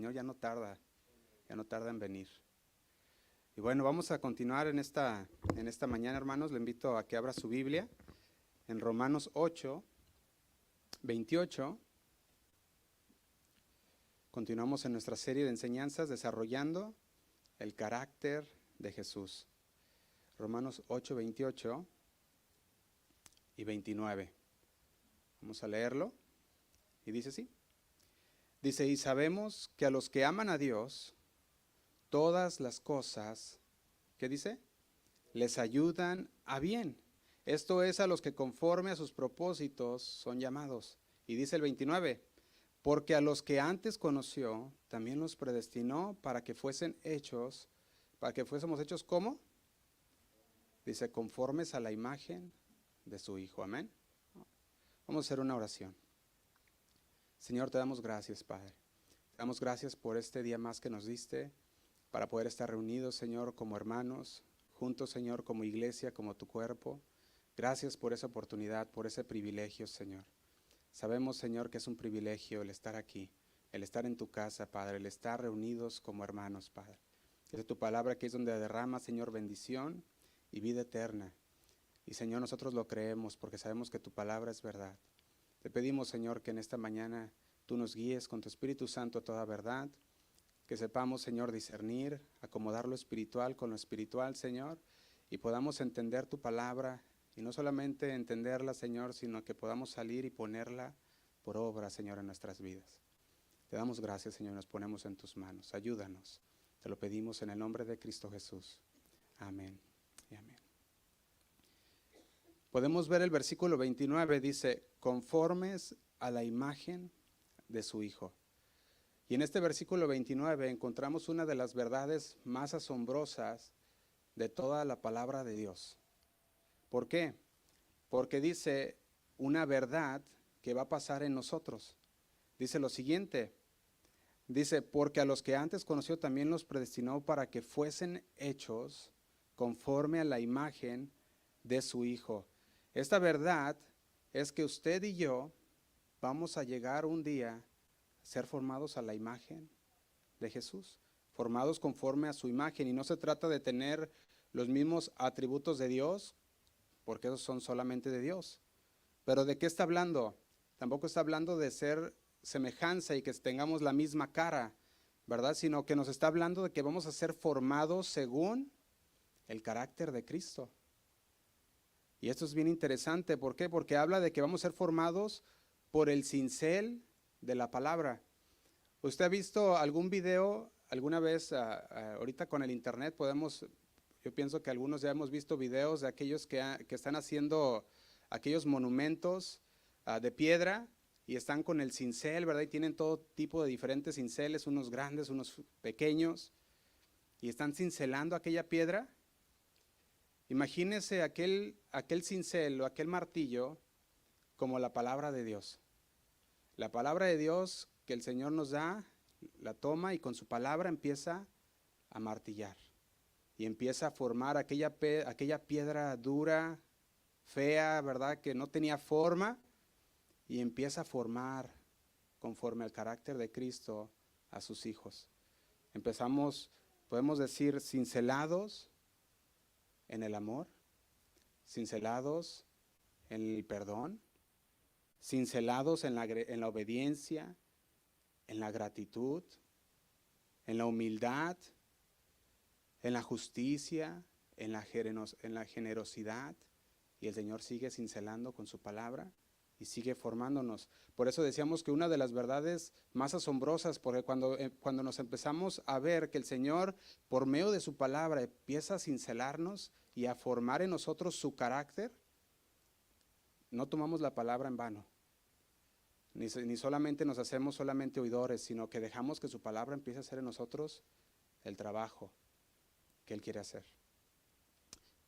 Señor ya no tarda en venir. Y bueno, vamos a continuar en esta mañana, hermanos. Le invito a que abra su Biblia en Romanos 8, 28. Continuamos en nuestra serie de enseñanzas desarrollando el carácter de Jesús. Romanos 8, 28 y 29. Vamos a leerlo. Y dice así. Dice, y sabemos que a los que aman a Dios, todas las cosas, ¿qué dice? Les ayudan a bien. Esto es a los que conforme a sus propósitos son llamados. Y dice el 29, porque a los que antes conoció, también los predestinó para que fuésemos hechos, ¿cómo? Dice, conformes a la imagen de su Hijo. Amén. Vamos a hacer una oración. Señor, te damos gracias, Padre. Te damos gracias por este día más que nos diste para poder estar reunidos, Señor, como hermanos, juntos, Señor, como iglesia, como tu cuerpo. Gracias por esa oportunidad, por ese privilegio, Señor. Sabemos, Señor, que es un privilegio el estar aquí, el estar en tu casa, Padre, el estar reunidos como hermanos, Padre. Es tu palabra que es donde derrama, Señor, bendición y vida eterna. Y, Señor, nosotros lo creemos porque sabemos que tu palabra es verdad. Te pedimos, Señor, que en esta mañana tú nos guíes con tu Espíritu Santo a toda verdad, que sepamos, Señor, discernir, acomodar lo espiritual con lo espiritual, Señor, y podamos entender tu palabra, y no solamente entenderla, Señor, sino que podamos salir y ponerla por obra, Señor, en nuestras vidas. Te damos gracias, Señor, nos ponemos en tus manos. Ayúdanos. Te lo pedimos en el nombre de Cristo Jesús. Amén y amén. Podemos ver el versículo 29, dice, conformes a la imagen de su Hijo. Y en este versículo 29 encontramos una de las verdades más asombrosas de toda la palabra de Dios. ¿Por qué? Porque dice una verdad que va a pasar en nosotros. Dice lo siguiente, dice, porque a los que antes conoció también los predestinó para que fuesen hechos conforme a la imagen de su Hijo. Esta verdad es que usted y yo vamos a llegar un día a ser formados a la imagen de Jesús, formados conforme a su imagen. Y no se trata de tener los mismos atributos de Dios, porque esos son solamente de Dios. Pero ¿de qué está hablando? Tampoco está hablando de ser semejanza y que tengamos la misma cara, ¿verdad? Sino que nos está hablando de que vamos a ser formados según el carácter de Cristo. Y esto es bien interesante, ¿por qué? Porque habla de que vamos a ser formados por el cincel de la palabra. ¿Usted ha visto algún video alguna vez, ahorita con el internet yo pienso que algunos ya hemos visto videos de aquellos que están haciendo aquellos monumentos de piedra y están con el cincel, ¿verdad? Y tienen todo tipo de diferentes cinceles, unos grandes, unos pequeños, y están cincelando aquella piedra. Imagínese aquel cincel o aquel martillo como la palabra de Dios. La palabra de Dios que el Señor nos da, la toma y con su palabra empieza a martillar. Y empieza a formar aquella piedra dura, fea, ¿verdad? Que no tenía forma. Y empieza a formar conforme al carácter de Cristo a sus hijos. Podemos decir, cincelados en el amor, cincelados en el perdón, cincelados en la obediencia, en la gratitud, en la humildad, en la justicia, en la generosidad. Y el Señor sigue cincelando con su palabra y sigue formándonos. Por eso decíamos que una de las verdades más asombrosas, porque cuando nos empezamos a ver que el Señor, por medio de su palabra, empieza a cincelarnos y a formar en nosotros su carácter, no tomamos la palabra en vano. Ni solamente nos hacemos solamente oidores, sino que dejamos que su palabra empiece a hacer en nosotros el trabajo que Él quiere hacer.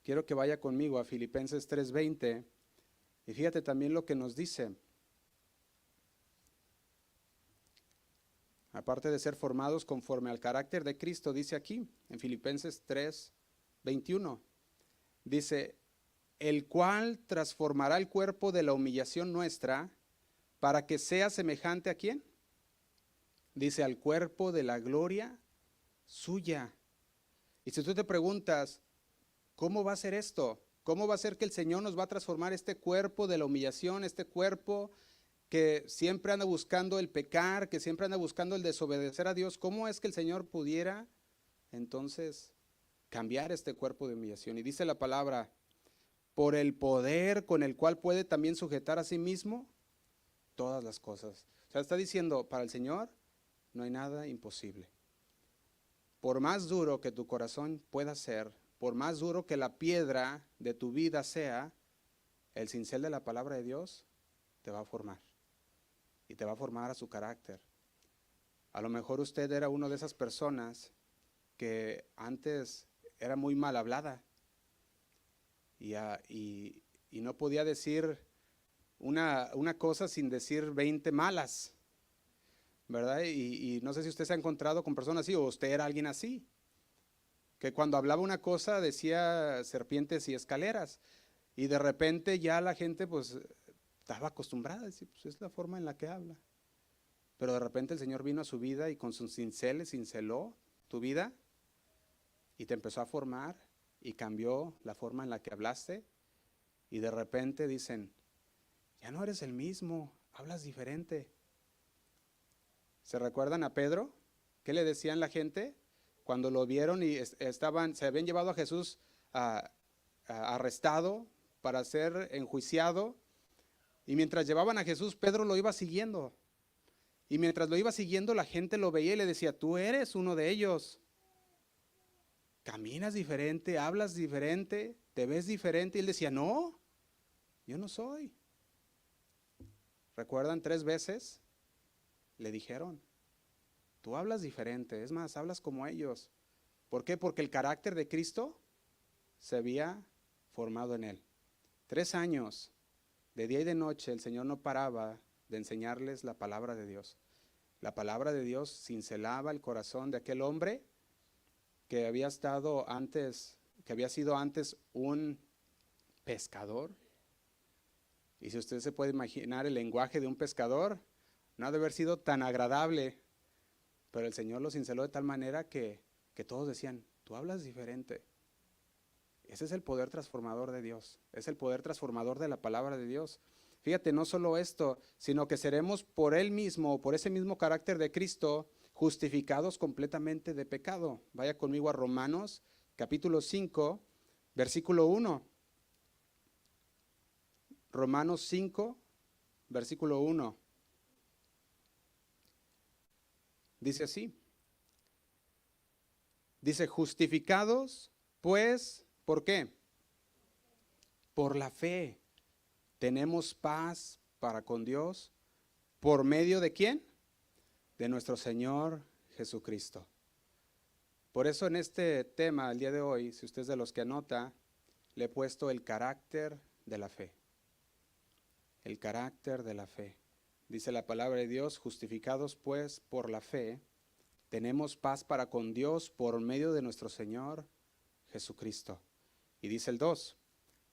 Quiero que vaya conmigo a Filipenses 3:20 y fíjate también lo que nos dice. Aparte de ser formados conforme al carácter de Cristo, dice aquí en Filipenses 3:21, dice, el cual transformará el cuerpo de la humillación nuestra para que sea semejante ¿a quién? Dice, al cuerpo de la gloria suya. Y si tú te preguntas, ¿cómo va a ser esto? ¿Cómo va a ser que el Señor nos va a transformar este cuerpo de la humillación, este cuerpo que siempre anda buscando el pecar, que siempre anda buscando el desobedecer a Dios? ¿Cómo es que el Señor pudiera entonces cambiar este cuerpo de humillación? Y dice la palabra, por el poder con el cual puede también sujetar a sí mismo todas las cosas. O sea, está diciendo, para el Señor no hay nada imposible. Por más duro que tu corazón pueda ser, por más duro que la piedra de tu vida sea, el cincel de la palabra de Dios te va a formar. Y te va a formar a su carácter. A lo mejor usted era una de esas personas que antes era muy mal hablada y no podía decir una cosa sin decir 20 malas, ¿verdad? Y no sé si usted se ha encontrado con personas así o usted era alguien así, que cuando hablaba una cosa decía serpientes y escaleras y de repente ya la gente pues estaba acostumbrada a decir, pues es la forma en la que habla. Pero de repente el Señor vino a su vida y con sus cinceles cinceló tu vida y te empezó a formar y cambió la forma en la que hablaste y de repente dicen, ya no eres el mismo, hablas diferente. ¿Se recuerdan a Pedro? ¿Qué le decían la gente cuando lo vieron y se habían llevado a Jesús arrestado para ser enjuiciado? Y mientras llevaban a Jesús, Pedro lo iba siguiendo. Y mientras lo iba siguiendo, la gente lo veía y le decía, tú eres uno de ellos. Caminas diferente, hablas diferente, te ves diferente. Y él decía, no, yo no soy. ¿Recuerdan 3 veces? Le dijeron, tú hablas diferente, es más, hablas como ellos. ¿Por qué? Porque el carácter de Cristo se había formado en él. 3 años, de día y de noche, el Señor no paraba de enseñarles la palabra de Dios. La palabra de Dios cincelaba el corazón de aquel hombre que había estado antes, que había sido antes un pescador. Y si usted se puede imaginar el lenguaje de un pescador, no ha de haber sido tan agradable, pero el Señor lo cinceló de tal manera que todos decían, tú hablas diferente. Ese es el poder transformador de Dios, es el poder transformador de la palabra de Dios. Fíjate, no solo esto, sino que seremos por Él mismo, por ese mismo carácter de Cristo, justificados completamente de pecado. Vaya conmigo a Romanos, capítulo 5, versículo 1. Romanos 5, versículo 1. Dice así. Dice, justificados, pues, ¿por qué? Por la fe. Tenemos paz para con Dios. ¿Por medio de quién? De nuestro Señor Jesucristo. Por eso en este tema, el día de hoy, si usted es de los que anota, le he puesto el carácter de la fe. El carácter de la fe. Dice la palabra de Dios, justificados pues por la fe, tenemos paz para con Dios por medio de nuestro Señor Jesucristo. Y dice el 2,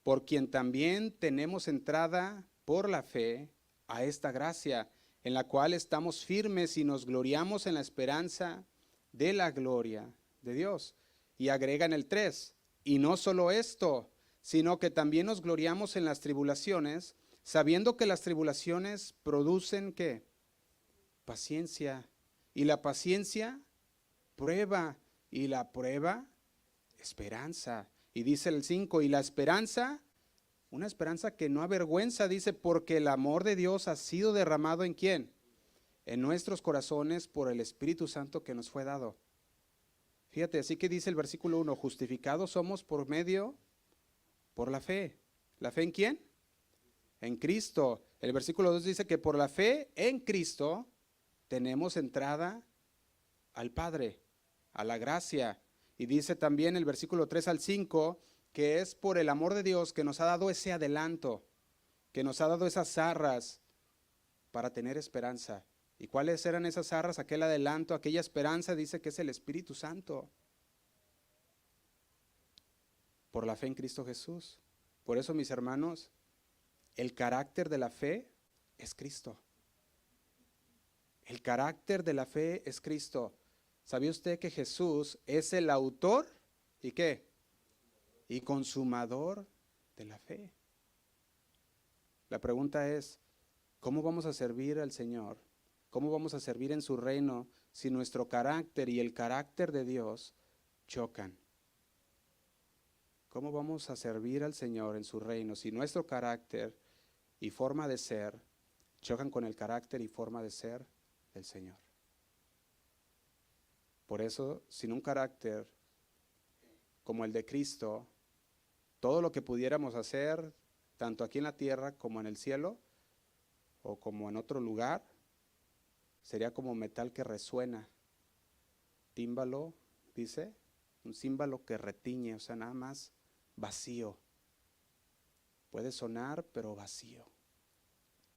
por quien también tenemos entrada por la fe a esta gracia, en la cual estamos firmes y nos gloriamos en la esperanza de la gloria de Dios. Y agrega en el 3, y no solo esto, sino que también nos gloriamos en las tribulaciones, sabiendo que las tribulaciones producen ¿qué? Paciencia. Y la paciencia, prueba. Y la prueba, esperanza. Y dice el 5, y la esperanza, una esperanza que no avergüenza, dice, porque el amor de Dios ha sido derramado ¿en quién? En nuestros corazones por el Espíritu Santo que nos fue dado. Fíjate, así que dice el versículo 1, justificados somos por la fe. ¿La fe en quién? En Cristo. El versículo 2 dice que por la fe en Cristo tenemos entrada al Padre, a la gracia. Y dice también el versículo 3 al 5 que es por el amor de Dios que nos ha dado ese adelanto, que nos ha dado esas arras para tener esperanza. ¿Y cuáles eran esas arras? Aquel adelanto, aquella esperanza, dice que es el Espíritu Santo. Por la fe en Cristo Jesús. Por eso, mis hermanos, el carácter de la fe es Cristo. El carácter de la fe es Cristo. ¿Sabía usted que Jesús es el autor y qué? Y consumador de la fe. La pregunta es, ¿cómo vamos a servir al Señor? ¿Cómo vamos a servir en su reino si nuestro carácter y el carácter de Dios chocan? ¿Cómo vamos a servir al Señor en su reino si nuestro carácter y forma de ser chocan con el carácter y forma de ser del Señor? Por eso, sin un carácter como el de Cristo, todo lo que pudiéramos hacer, tanto aquí en la tierra como en el cielo, o como en otro lugar, sería como metal que resuena. Tímbalo, dice, un címbalo que retiñe, o sea, nada más vacío. Puede sonar, pero vacío.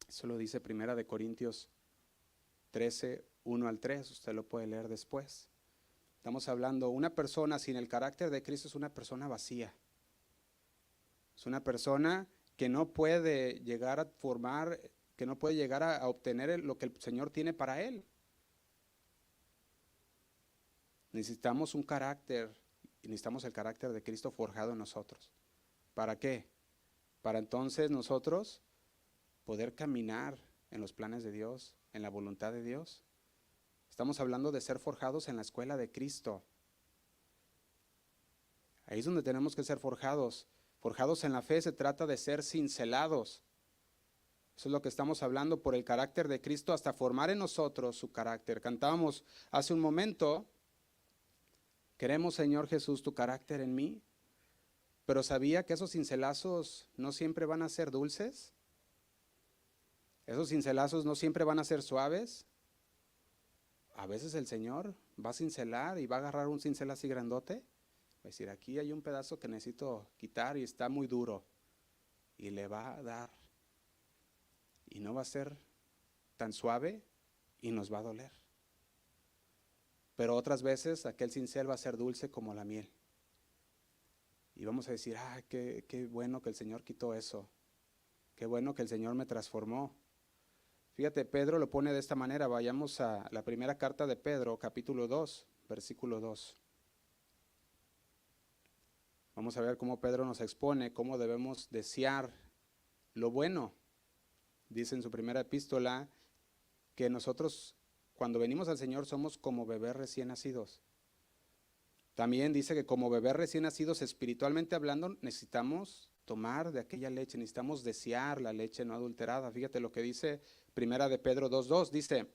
Eso lo dice 1 Corintios 13, 1 al 3, usted lo puede leer después. Estamos hablando, una persona sin el carácter de Cristo es una persona vacía. Es una persona que no puede llegar a formar, que no puede llegar a obtener lo que el Señor tiene para él. Necesitamos un carácter, y necesitamos el carácter de Cristo forjado en nosotros. ¿Para qué? Para entonces nosotros poder caminar en los planes de Dios, en la voluntad de Dios. Estamos hablando de ser forjados en la escuela de Cristo. Ahí es donde tenemos que ser forjados. Forjados en la fe se trata de ser cincelados. Eso es lo que estamos hablando por el carácter de Cristo hasta formar en nosotros su carácter. Cantábamos hace un momento, queremos, Señor Jesús, tu carácter en mí, pero ¿sabía que esos cincelazos no siempre van a ser dulces? Esos cincelazos no siempre van a ser suaves. A veces el Señor va a cincelar y va a agarrar un cincel así grandote. Va a decir, aquí hay un pedazo que necesito quitar y está muy duro. Y le va a dar. Y no va a ser tan suave y nos va a doler. Pero otras veces aquel cincel va a ser dulce como la miel. Y vamos a decir, qué bueno que el Señor quitó eso. Qué bueno que el Señor me transformó. Fíjate, Pedro lo pone de esta manera. Vayamos a la primera carta de Pedro, capítulo 2, versículo 2. Vamos a ver cómo Pedro nos expone, cómo debemos desear lo bueno. Dice en su primera epístola que nosotros cuando venimos al Señor somos como bebés recién nacidos. También dice que como bebés recién nacidos espiritualmente hablando necesitamos tomar de aquella leche, necesitamos desear la leche no adulterada. Fíjate lo que dice primera de Pedro 2:2, dice,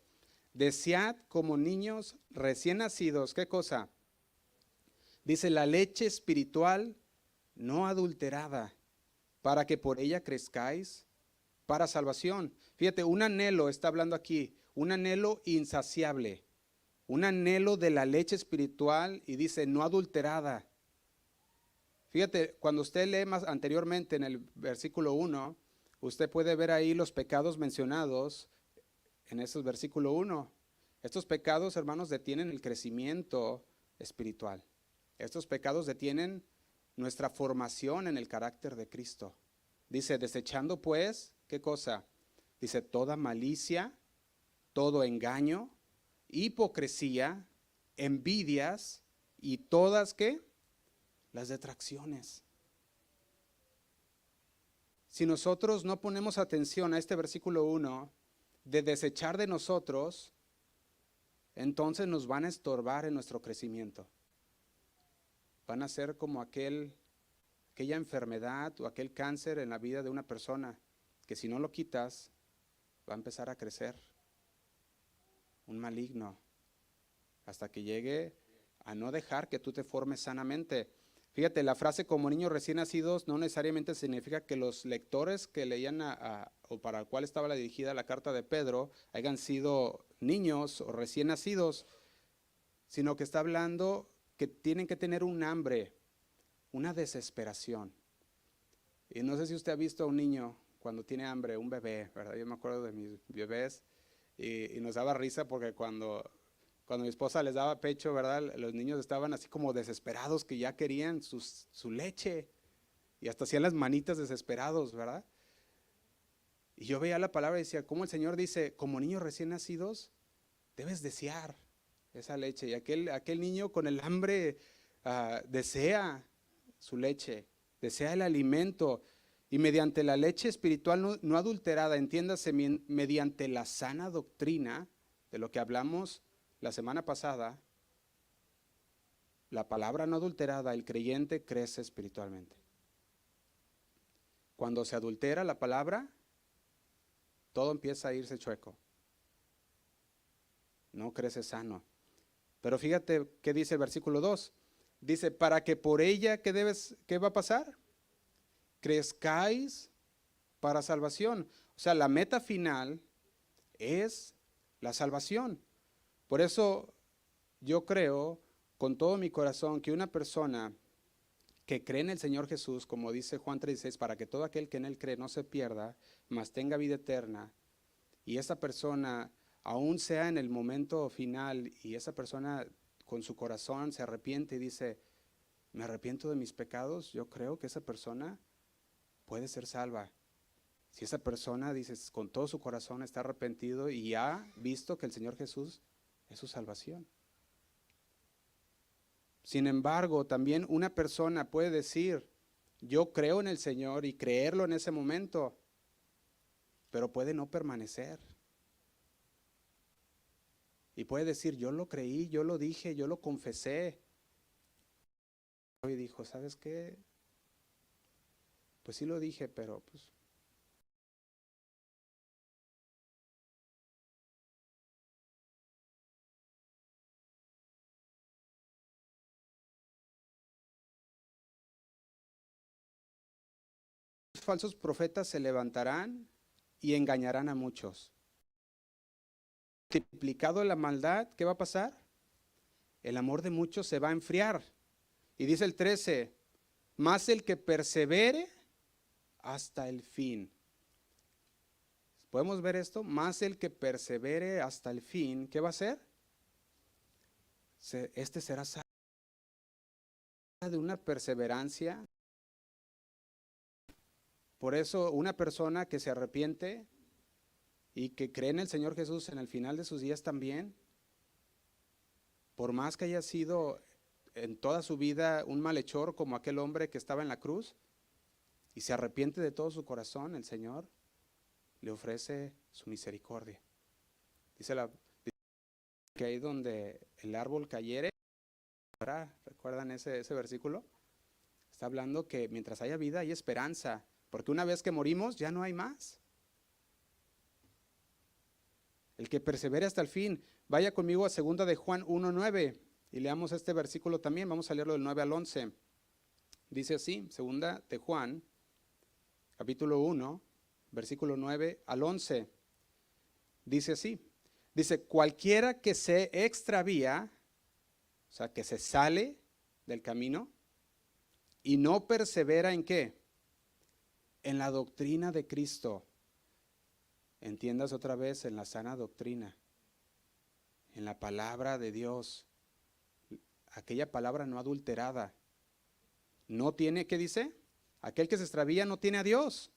desead como niños recién nacidos, ¿qué cosa? Dice la leche espiritual no adulterada, para que por ella crezcáis para salvación. Fíjate, un anhelo, está hablando aquí, un anhelo insaciable, un anhelo de la leche espiritual y dice no adulterada. Fíjate, cuando usted lee más anteriormente en el versículo 1, usted puede ver ahí los pecados mencionados en ese versículo 1. Estos pecados, hermanos, detienen el crecimiento espiritual. Estos pecados detienen nuestra formación en el carácter de Cristo. Dice, desechando pues, ¿qué cosa? Dice, toda malicia, todo engaño, hipocresía, envidias y todas, ¿qué? Las detracciones. Si nosotros no ponemos atención a este versículo 1, de desechar de nosotros, entonces nos van a estorbar en nuestro crecimiento. Van a ser como aquella enfermedad o aquel cáncer en la vida de una persona, que si no lo quitas, va a empezar a crecer. Un maligno, hasta que llegue a no dejar que tú te formes sanamente. Fíjate, la frase como niños recién nacidos no necesariamente significa que los lectores que leían o para el cual estaba dirigida la carta de Pedro hayan sido niños o recién nacidos, sino que está hablando que tienen que tener un hambre, una desesperación. Y no sé si usted ha visto a un niño cuando tiene hambre, un bebé, ¿verdad? Yo me acuerdo de mis bebés y nos daba risa porque cuando mi esposa les daba pecho, ¿verdad? Los niños estaban así como desesperados que ya querían su leche y hasta hacían las manitas desesperados, ¿verdad? Y yo veía la palabra y decía, ¿cómo el Señor dice, como niños recién nacidos? debes desear esa leche. Y aquel niño con el hambre desea su leche, desea el alimento. Y mediante la leche espiritual no adulterada, entiéndase, mediante la sana doctrina de lo que hablamos la semana pasada, la palabra no adulterada, el creyente crece espiritualmente. Cuando se adultera la palabra, todo empieza a irse chueco. No crece sano. Pero fíjate qué dice el versículo 2. Dice, para que por ella, ¿qué va a pasar? Crezcáis para salvación. O sea, la meta final es la salvación. Por eso yo creo con todo mi corazón que una persona que cree en el Señor Jesús, como dice Juan 3:16, para que todo aquel que en él cree no se pierda, mas tenga vida eterna, y esa persona aún sea en el momento final y esa persona con su corazón se arrepiente y dice, me arrepiento de mis pecados, yo creo que esa persona puede ser salva. Si esa persona, dices, con todo su corazón está arrepentido y ha visto que el Señor Jesús es su salvación. Sin embargo, también una persona puede decir, yo creo en el Señor y creerlo en ese momento, pero puede no permanecer. Y puede decir, yo lo creí, yo lo dije, yo lo confesé. Y dijo, ¿sabes qué? Pues sí lo dije, pero pues los falsos profetas se levantarán y engañarán a muchos. Multiplicado la maldad, ¿qué va a pasar? El amor de muchos se va a enfriar. Y dice el 13, más el que persevere hasta el fin. ¿Podemos ver esto? Más el que persevere hasta el fin, ¿qué va a hacer? Este será salvo de una perseverancia. Por eso una persona que se arrepiente y que cree en el Señor Jesús en el final de sus días también, por más que haya sido en toda su vida un malhechor como aquel hombre que estaba en la cruz y se arrepiente de todo su corazón, el Señor le ofrece su misericordia. Dice que ahí donde el árbol cayere, ¿recuerdan ese versículo? Está hablando que mientras haya vida hay esperanza, porque una vez que morimos ya no hay más. El que persevere hasta el fin. Vaya conmigo a 2 de Juan 1:9 y leamos este versículo también. Vamos a leerlo del 9 al 11. Dice así, 2 de Juan, capítulo 1, versículo 9 al 11. Dice así, dice, cualquiera que se extravía, o sea, que se sale del camino y no persevera ¿en qué? En la doctrina de Cristo. Entiendas otra vez, en la sana doctrina, en la palabra de Dios, aquella palabra no adulterada. No tiene, ¿qué dice? Aquel que se extravía no tiene a Dios.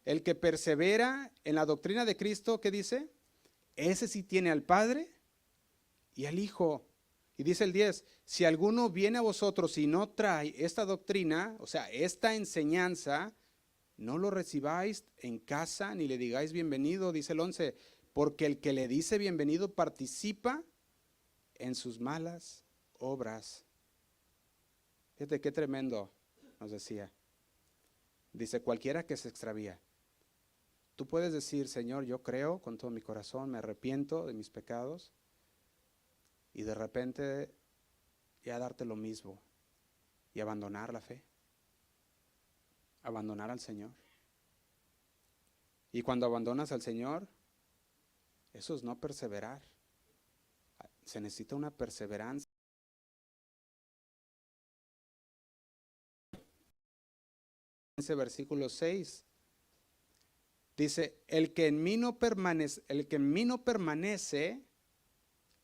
El que persevera en la doctrina de Cristo, ¿qué dice? Ese sí tiene al Padre y al Hijo. Y dice el 10, si alguno viene a vosotros y no trae esta doctrina, o sea, esta enseñanza, no lo recibáis en casa ni le digáis bienvenido, dice el 11, porque el que le dice bienvenido participa en sus malas obras. Fíjate qué tremendo nos decía. Dice, cualquiera que se extravía. Tú puedes decir, Señor, yo creo con todo mi corazón, me arrepiento de mis pecados, y de repente ya darte lo mismo y abandonar la fe. Abandonar al Señor. Y cuando abandonas al Señor, eso es no perseverar. Se necesita una perseverancia. Ese versículo 6 dice, el que en mí no permanece,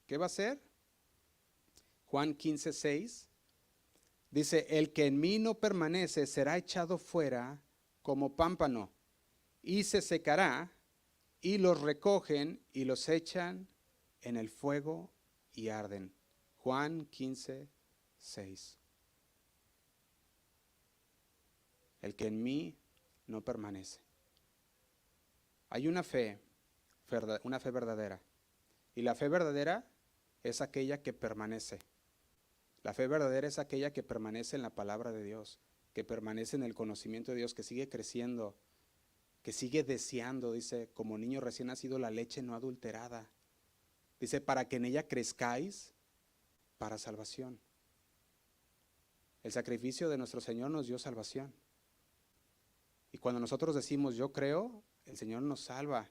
¿qué va a hacer? Juan 15:6 dice, el que en mí no permanece será echado fuera como pámpano y se secará y los recogen y los echan en el fuego y arden. Juan 15:6. El que en mí no permanece. Hay una fe verdadera. Y la fe verdadera es aquella que permanece. La fe verdadera es aquella que permanece en la palabra de Dios, que permanece en el conocimiento de Dios, que sigue creciendo, que sigue deseando, dice, como niño recién nacido, la leche no adulterada. Dice, para que en ella crezcáis para salvación. El sacrificio de nuestro Señor nos dio salvación. Y cuando nosotros decimos, yo creo, el Señor nos salva.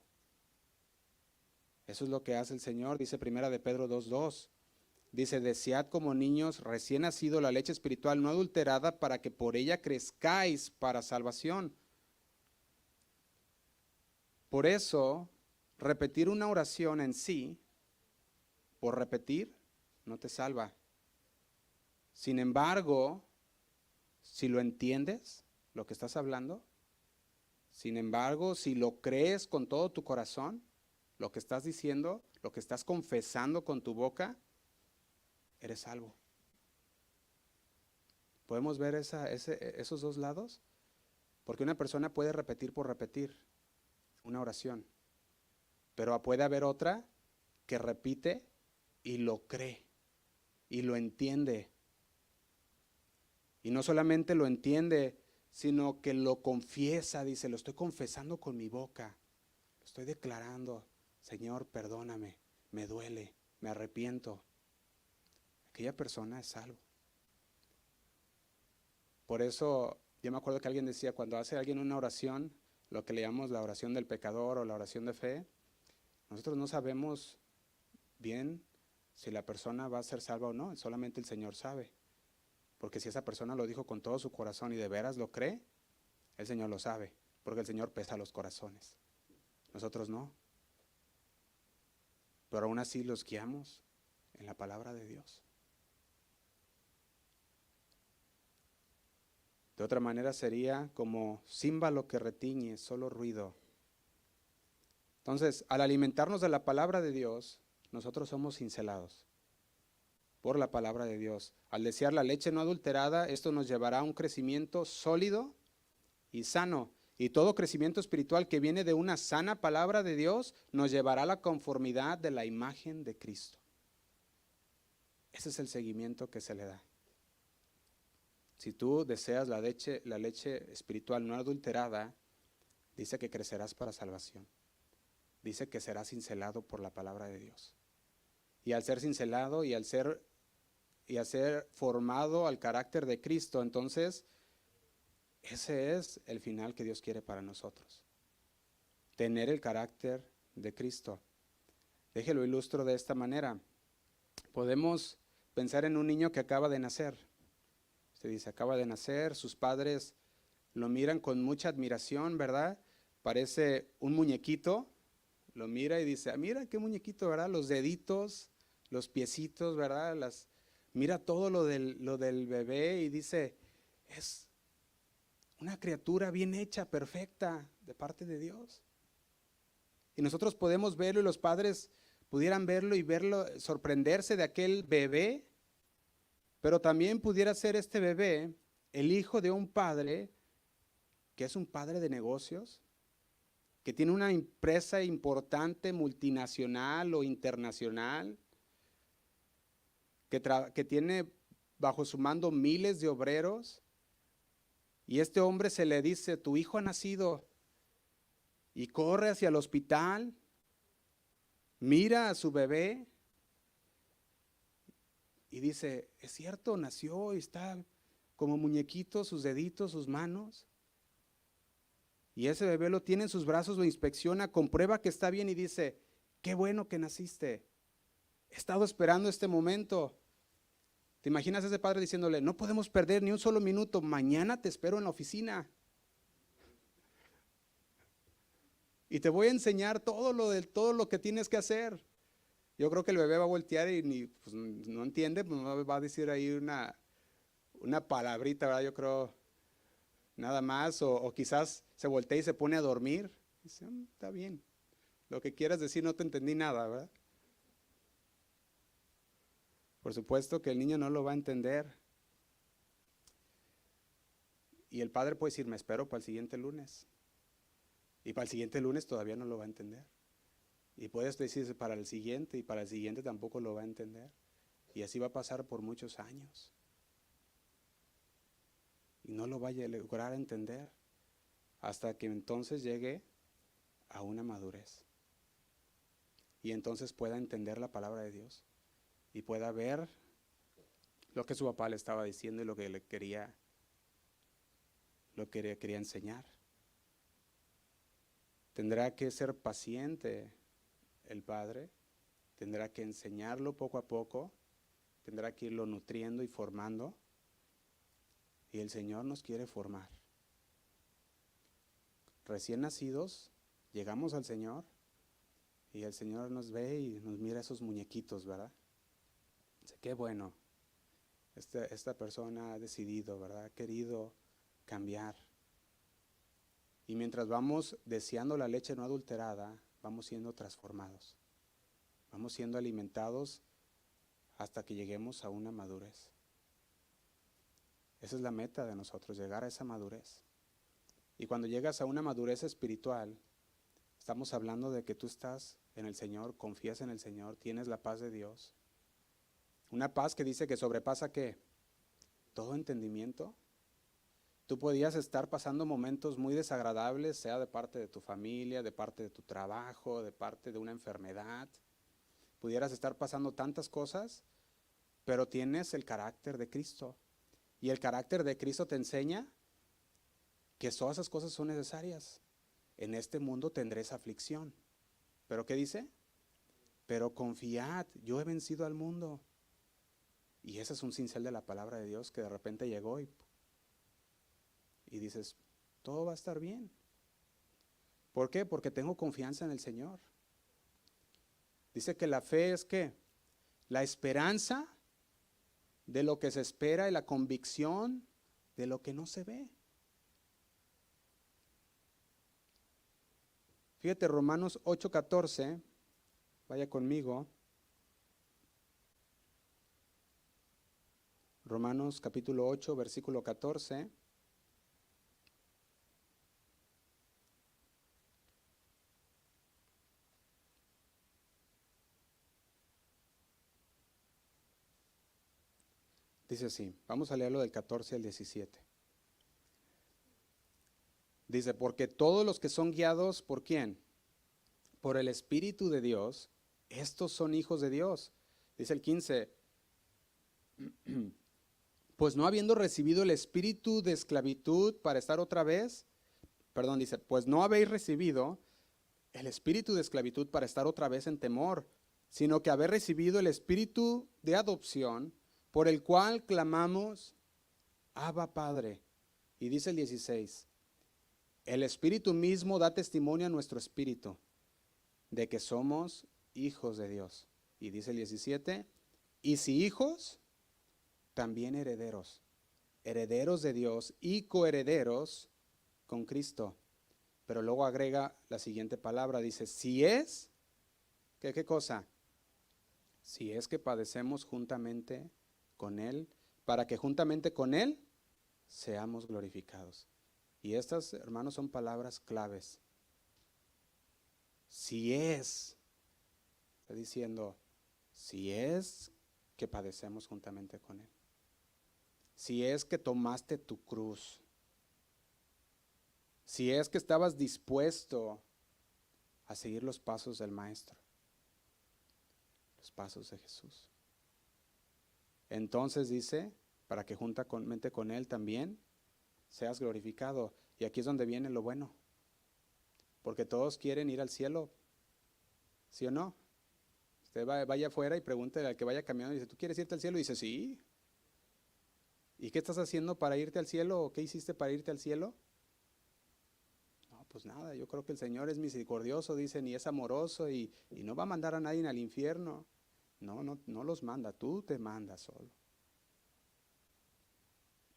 Eso es lo que hace el Señor, dice Primera de Pedro 2:2. Dice, desead como niños recién nacido la leche espiritual no adulterada para que por ella crezcáis para salvación. Por eso, repetir una oración en sí, por repetir, no te salva. Sin embargo, si lo entiendes, lo que estás hablando, sin embargo, si lo crees con todo tu corazón, lo que estás diciendo, lo que estás confesando con tu boca, eres salvo. ¿Podemos ver esos dos lados? Porque una persona puede repetir por repetir una oración, pero puede haber otra que repite y lo cree y lo entiende. Y no solamente lo entiende, sino que lo confiesa, dice, lo estoy confesando con mi boca, lo estoy declarando, Señor, perdóname, me duele, me arrepiento. Aquella persona es salvo. Por eso, yo me acuerdo que alguien decía, cuando hace alguien una oración, lo que le llamamos la oración del pecador o la oración de fe, nosotros no sabemos bien si la persona va a ser salva o no, solamente el Señor sabe. Porque si esa persona lo dijo con todo su corazón y de veras lo cree, el Señor lo sabe, porque el Señor pesa los corazones. Nosotros no. Pero aún así los guiamos en la palabra de Dios. De otra manera sería como címbalo que retiñe, solo ruido. Entonces, al alimentarnos de la palabra de Dios, nosotros somos cincelados por la palabra de Dios. Al desear la leche no adulterada, esto nos llevará a un crecimiento sólido y sano. Y todo crecimiento espiritual que viene de una sana palabra de Dios nos llevará a la conformidad de la imagen de Cristo. Ese es el seguimiento que se le da. Si tú deseas la leche espiritual no adulterada, dice que crecerás para salvación. Dice que serás cincelado por la palabra de Dios. Y al ser cincelado y al ser formado al carácter de Cristo, entonces ese es el final que Dios quiere para nosotros. Tener el carácter de Cristo. Déjelo ilustro de esta manera. Podemos pensar en un niño que acaba de nacer. Usted dice, acaba de nacer, sus padres lo miran con mucha admiración, ¿verdad? Parece un muñequito, lo mira y dice, mira qué muñequito, ¿verdad? Los deditos, los piecitos, ¿verdad? Mira todo lo del bebé y dice, es una criatura bien hecha, perfecta, de parte de Dios. Y nosotros podemos verlo y los padres pudieran verlo y sorprenderse de aquel bebé, pero también pudiera ser este bebé el hijo de un padre que es un padre de negocios, que tiene una empresa importante, multinacional o internacional, que tiene bajo su mando miles de obreros, y este hombre se le dice, tu hijo ha nacido, y corre hacia el hospital, mira a su bebé, y dice, es cierto, nació y está como muñequito, sus deditos, sus manos. Y ese bebé lo tiene en sus brazos, lo inspecciona, comprueba que está bien y dice, qué bueno que naciste. He estado esperando este momento. ¿Te imaginas a ese padre diciéndole, no podemos perder ni un solo minuto, mañana te espero en la oficina? Y te voy a enseñar todo lo que tienes que hacer. Yo creo que el bebé va a voltear y pues, no entiende, pues va a decir ahí una palabrita, ¿verdad? Yo creo, nada más, o quizás se voltea y se pone a dormir. Dice, está bien, lo que quieras decir no te entendí nada, ¿verdad? Por supuesto que el niño no lo va a entender. Y el padre puede decir, me espero para el siguiente lunes. Y para el siguiente lunes todavía no lo va a entender. Y puedes decirse para el siguiente y para el siguiente tampoco lo va a entender. Y así va a pasar por muchos años. Y no lo vaya a lograr entender hasta que entonces llegue a una madurez. Y entonces pueda entender la palabra de Dios. Y pueda ver lo que su papá le estaba diciendo y lo que le quería enseñar. Tendrá que ser paciente el padre, tendrá que enseñarlo poco a poco, tendrá que irlo nutriendo y formando. Y el Señor nos quiere formar. Recién nacidos, llegamos al Señor y el Señor nos ve y nos mira esos muñequitos, ¿verdad? Dice, qué bueno, esta persona ha decidido, ¿verdad? Ha querido cambiar. Y mientras vamos deseando la leche no adulterada, vamos siendo transformados. Vamos siendo alimentados hasta que lleguemos a una madurez. Esa es la meta de nosotros, llegar a esa madurez. Y cuando llegas a una madurez espiritual, estamos hablando de que tú estás en el Señor, confías en el Señor, tienes la paz de Dios. Una paz que dice que sobrepasa ¿qué? Todo entendimiento. Tú podías estar pasando momentos muy desagradables, sea de parte de tu familia, de parte de tu trabajo, de parte de una enfermedad. Pudieras estar pasando tantas cosas, pero tienes el carácter de Cristo. Y el carácter de Cristo te enseña que todas esas cosas son necesarias. En este mundo tendréis aflicción. ¿Pero qué dice? Pero confiad, yo he vencido al mundo. Y ese es un cincel de la palabra de Dios que de repente llegó y dices, todo va a estar bien. ¿Por qué? Porque tengo confianza en el Señor. Dice que la fe es ¿qué? La esperanza de lo que se espera y la convicción de lo que no se ve. Fíjate, Romanos 8:14, vaya conmigo. Romanos capítulo 8, versículo 14. Dice así, vamos a leerlo del 14 al 17. Dice, porque todos los que son guiados, ¿por quién? Por el Espíritu de Dios, estos son hijos de Dios. Dice el 15, pues no habiendo recibido el espíritu de esclavitud para estar otra vez, dice, pues no habéis recibido el espíritu de esclavitud para estar otra vez en temor, sino que habéis recibido el espíritu de adopción, por el cual clamamos, Abba Padre. Y dice el 16, el Espíritu mismo da testimonio a nuestro espíritu de que somos hijos de Dios. Y dice el 17, y si hijos, también herederos, herederos de Dios y coherederos con Cristo. Pero luego agrega la siguiente palabra, dice, si es, ¿qué cosa? Si es que padecemos juntamente con Él, para que juntamente con Él seamos glorificados. Y estas, hermanos, son palabras claves. Si es, está diciendo, si es que padecemos juntamente con Él. Si es que tomaste tu cruz. Si es que estabas dispuesto a seguir los pasos del Maestro. Los pasos de Jesús. Entonces dice, para que juntamente con Él también seas glorificado. Y aquí es donde viene lo bueno. Porque todos quieren ir al cielo. ¿Sí o no? Usted vaya afuera y pregúntele al que vaya caminando y dice, ¿tú quieres irte al cielo? Y dice, sí. ¿Y qué estás haciendo para irte al cielo? ¿O qué hiciste para irte al cielo? No, pues nada, yo creo que el Señor es misericordioso, dicen, y es amoroso y no va a mandar a nadie al infierno. No los manda, tú te mandas solo.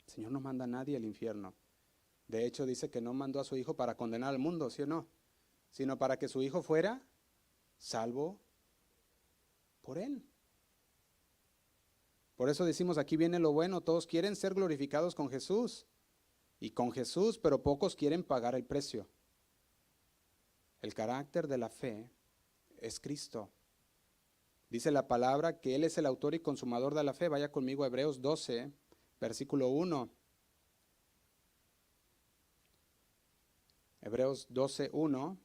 El Señor no manda a nadie al infierno. De hecho, dice que no mandó a su Hijo para condenar al mundo, ¿sí o no? Sino para que su Hijo fuera salvo por Él. Por eso decimos, aquí viene lo bueno, todos quieren ser glorificados con Jesús y con Jesús, pero pocos quieren pagar el precio. El carácter de la fe es Cristo. Dice la palabra que Él es el autor y consumador de la fe. Vaya conmigo a Hebreos 12, versículo 1. Hebreos 12, 1.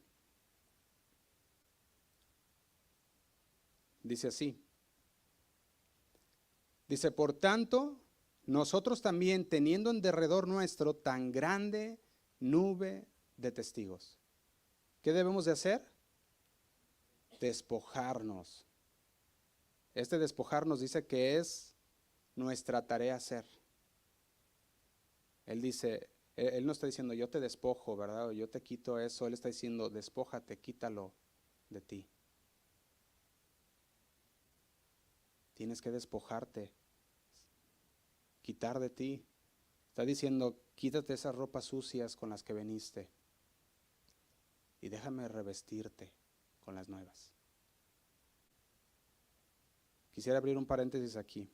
Dice así. Dice, por tanto, nosotros también, teniendo en derredor nuestro tan grande nube de testigos. ¿Qué debemos de hacer? Despojarnos. Este despojarnos dice que es nuestra tarea hacer. Él dice, Él no está diciendo yo te despojo, ¿verdad? O yo te quito eso. Él está diciendo despójate, quítalo de ti. Tienes que despojarte, quitar de ti. Está diciendo, quítate esas ropas sucias con las que viniste y déjame revestirte con las nuevas. Quisiera abrir un paréntesis aquí.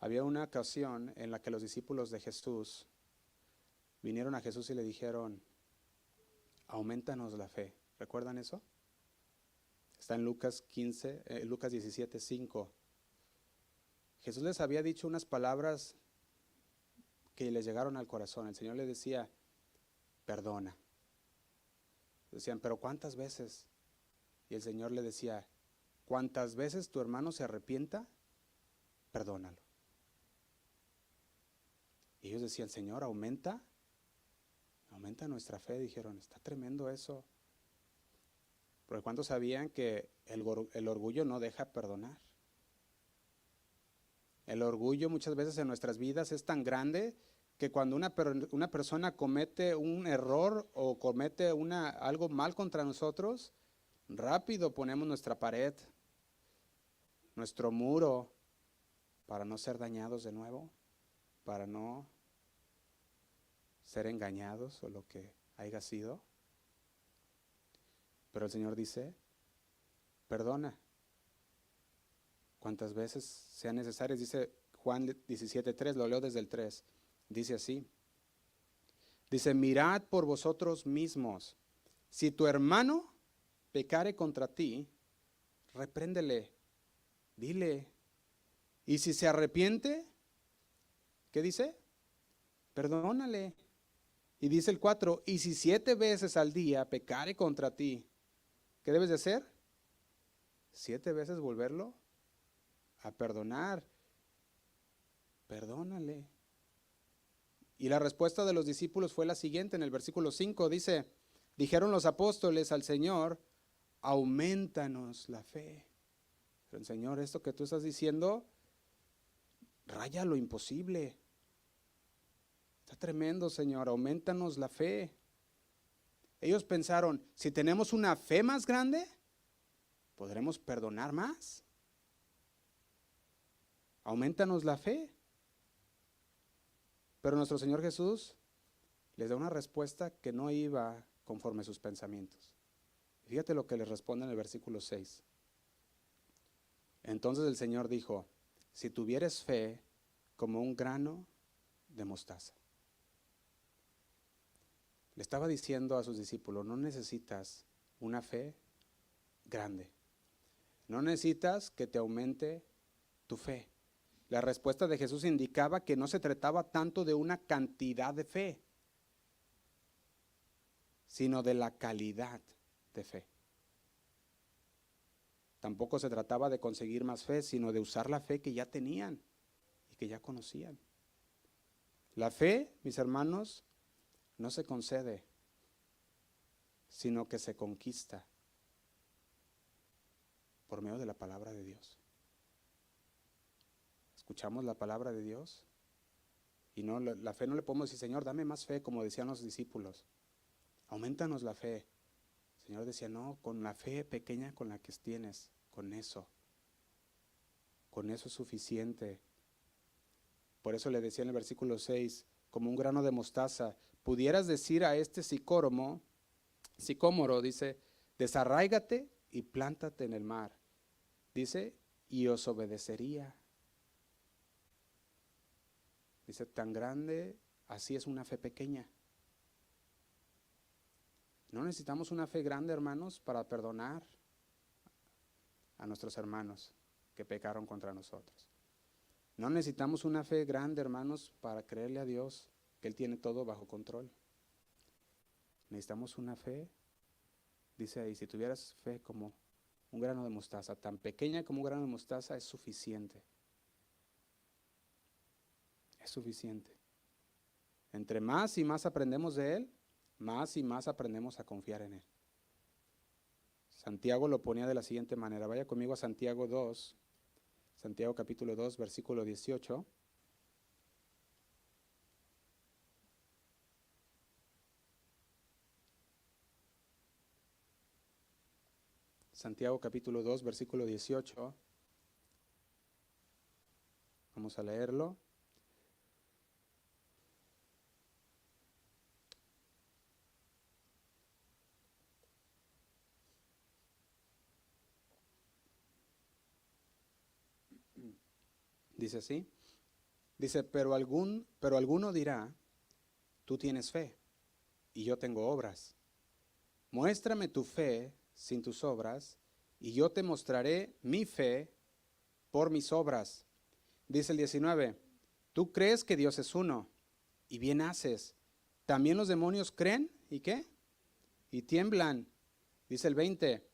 Había una ocasión en la que los discípulos de Jesús vinieron a Jesús y le dijeron, aumentanos la fe. ¿Recuerdan eso? Está en Lucas 17, 5. Jesús les había dicho unas palabras que les llegaron al corazón. El Señor les decía, perdona. Decían, pero ¿cuántas veces? Y el Señor le decía, ¿cuántas veces tu hermano se arrepienta? Perdónalo. Y ellos decían, Señor, aumenta nuestra fe. Dijeron, está tremendo eso. Porque ¿cuántos sabían que el orgullo no deja perdonar? El orgullo muchas veces en nuestras vidas es tan grande que cuando una persona comete un error o comete algo mal contra nosotros, rápido ponemos nuestra pared, nuestro muro, para no ser dañados de nuevo, para no ser engañados o lo que haya sido. Pero el Señor dice, perdona cuantas veces sean necesarias. Dice Juan 17:3, lo leo desde el 3, dice así. Dice, mirad por vosotros mismos, si tu hermano pecare contra ti, repréndele, dile, y si se arrepiente, ¿qué dice? Perdónale. Y dice el 4, y si 7 veces al día pecare contra ti, ¿qué debes de hacer? 7 veces volverlo a perdonar. Perdónale. Y la respuesta de los discípulos fue la siguiente, en el versículo 5 dice, dijeron los apóstoles al Señor, aumentanos la fe. Pero el Señor, esto que tú estás diciendo, raya lo imposible. Está tremendo, Señor, aumentanos la fe. Ellos pensaron, si tenemos una fe más grande, podremos perdonar más. Aumentanos la fe. Pero nuestro Señor Jesús les da una respuesta que no iba conforme a sus pensamientos. Fíjate lo que les responde en el versículo 6. Entonces el Señor dijo, si tuvieres fe como un grano de mostaza. Le estaba diciendo a sus discípulos, no necesitas una fe grande. No necesitas que te aumente tu fe. La respuesta de Jesús indicaba que no se trataba tanto de una cantidad de fe, sino de la calidad de fe. Tampoco se trataba de conseguir más fe, sino de usar la fe que ya tenían y que ya conocían. La fe, mis hermanos, no se concede, sino que se conquista por medio de la palabra de Dios. Escuchamos la palabra de Dios y no, la fe no le podemos decir, Señor, dame más fe, como decían los discípulos. Aumentanos la fe. El Señor decía, no, con la fe pequeña con la que tienes, con eso es suficiente. Por eso le decía en el versículo 6, como un grano de mostaza, pudieras decir a este sicómoro, dice, desarráigate y plántate en el mar. Dice, y os obedecería. Dice, tan grande, así es una fe pequeña. No necesitamos una fe grande, hermanos, para perdonar a nuestros hermanos que pecaron contra nosotros. No necesitamos una fe grande, hermanos, para creerle a Dios que Él tiene todo bajo control. Necesitamos una fe, dice ahí, si tuvieras fe como un grano de mostaza, tan pequeña como un grano de mostaza, es suficiente. Es suficiente. Entre más y más aprendemos de Él, más y más aprendemos a confiar en Él. Santiago lo ponía de la siguiente manera. Vaya conmigo a Santiago 2, Santiago capítulo 2, versículo 18. Santiago capítulo 2, versículo 18. Vamos a leerlo. Dice así. Dice, pero alguno dirá, tú tienes fe y yo tengo obras. Muéstrame tu fe sin tus obras y yo te mostraré mi fe por mis obras. Dice el 19, tú crees que Dios es uno y bien haces. También los demonios creen y ¿qué? Y tiemblan. Dice el 20,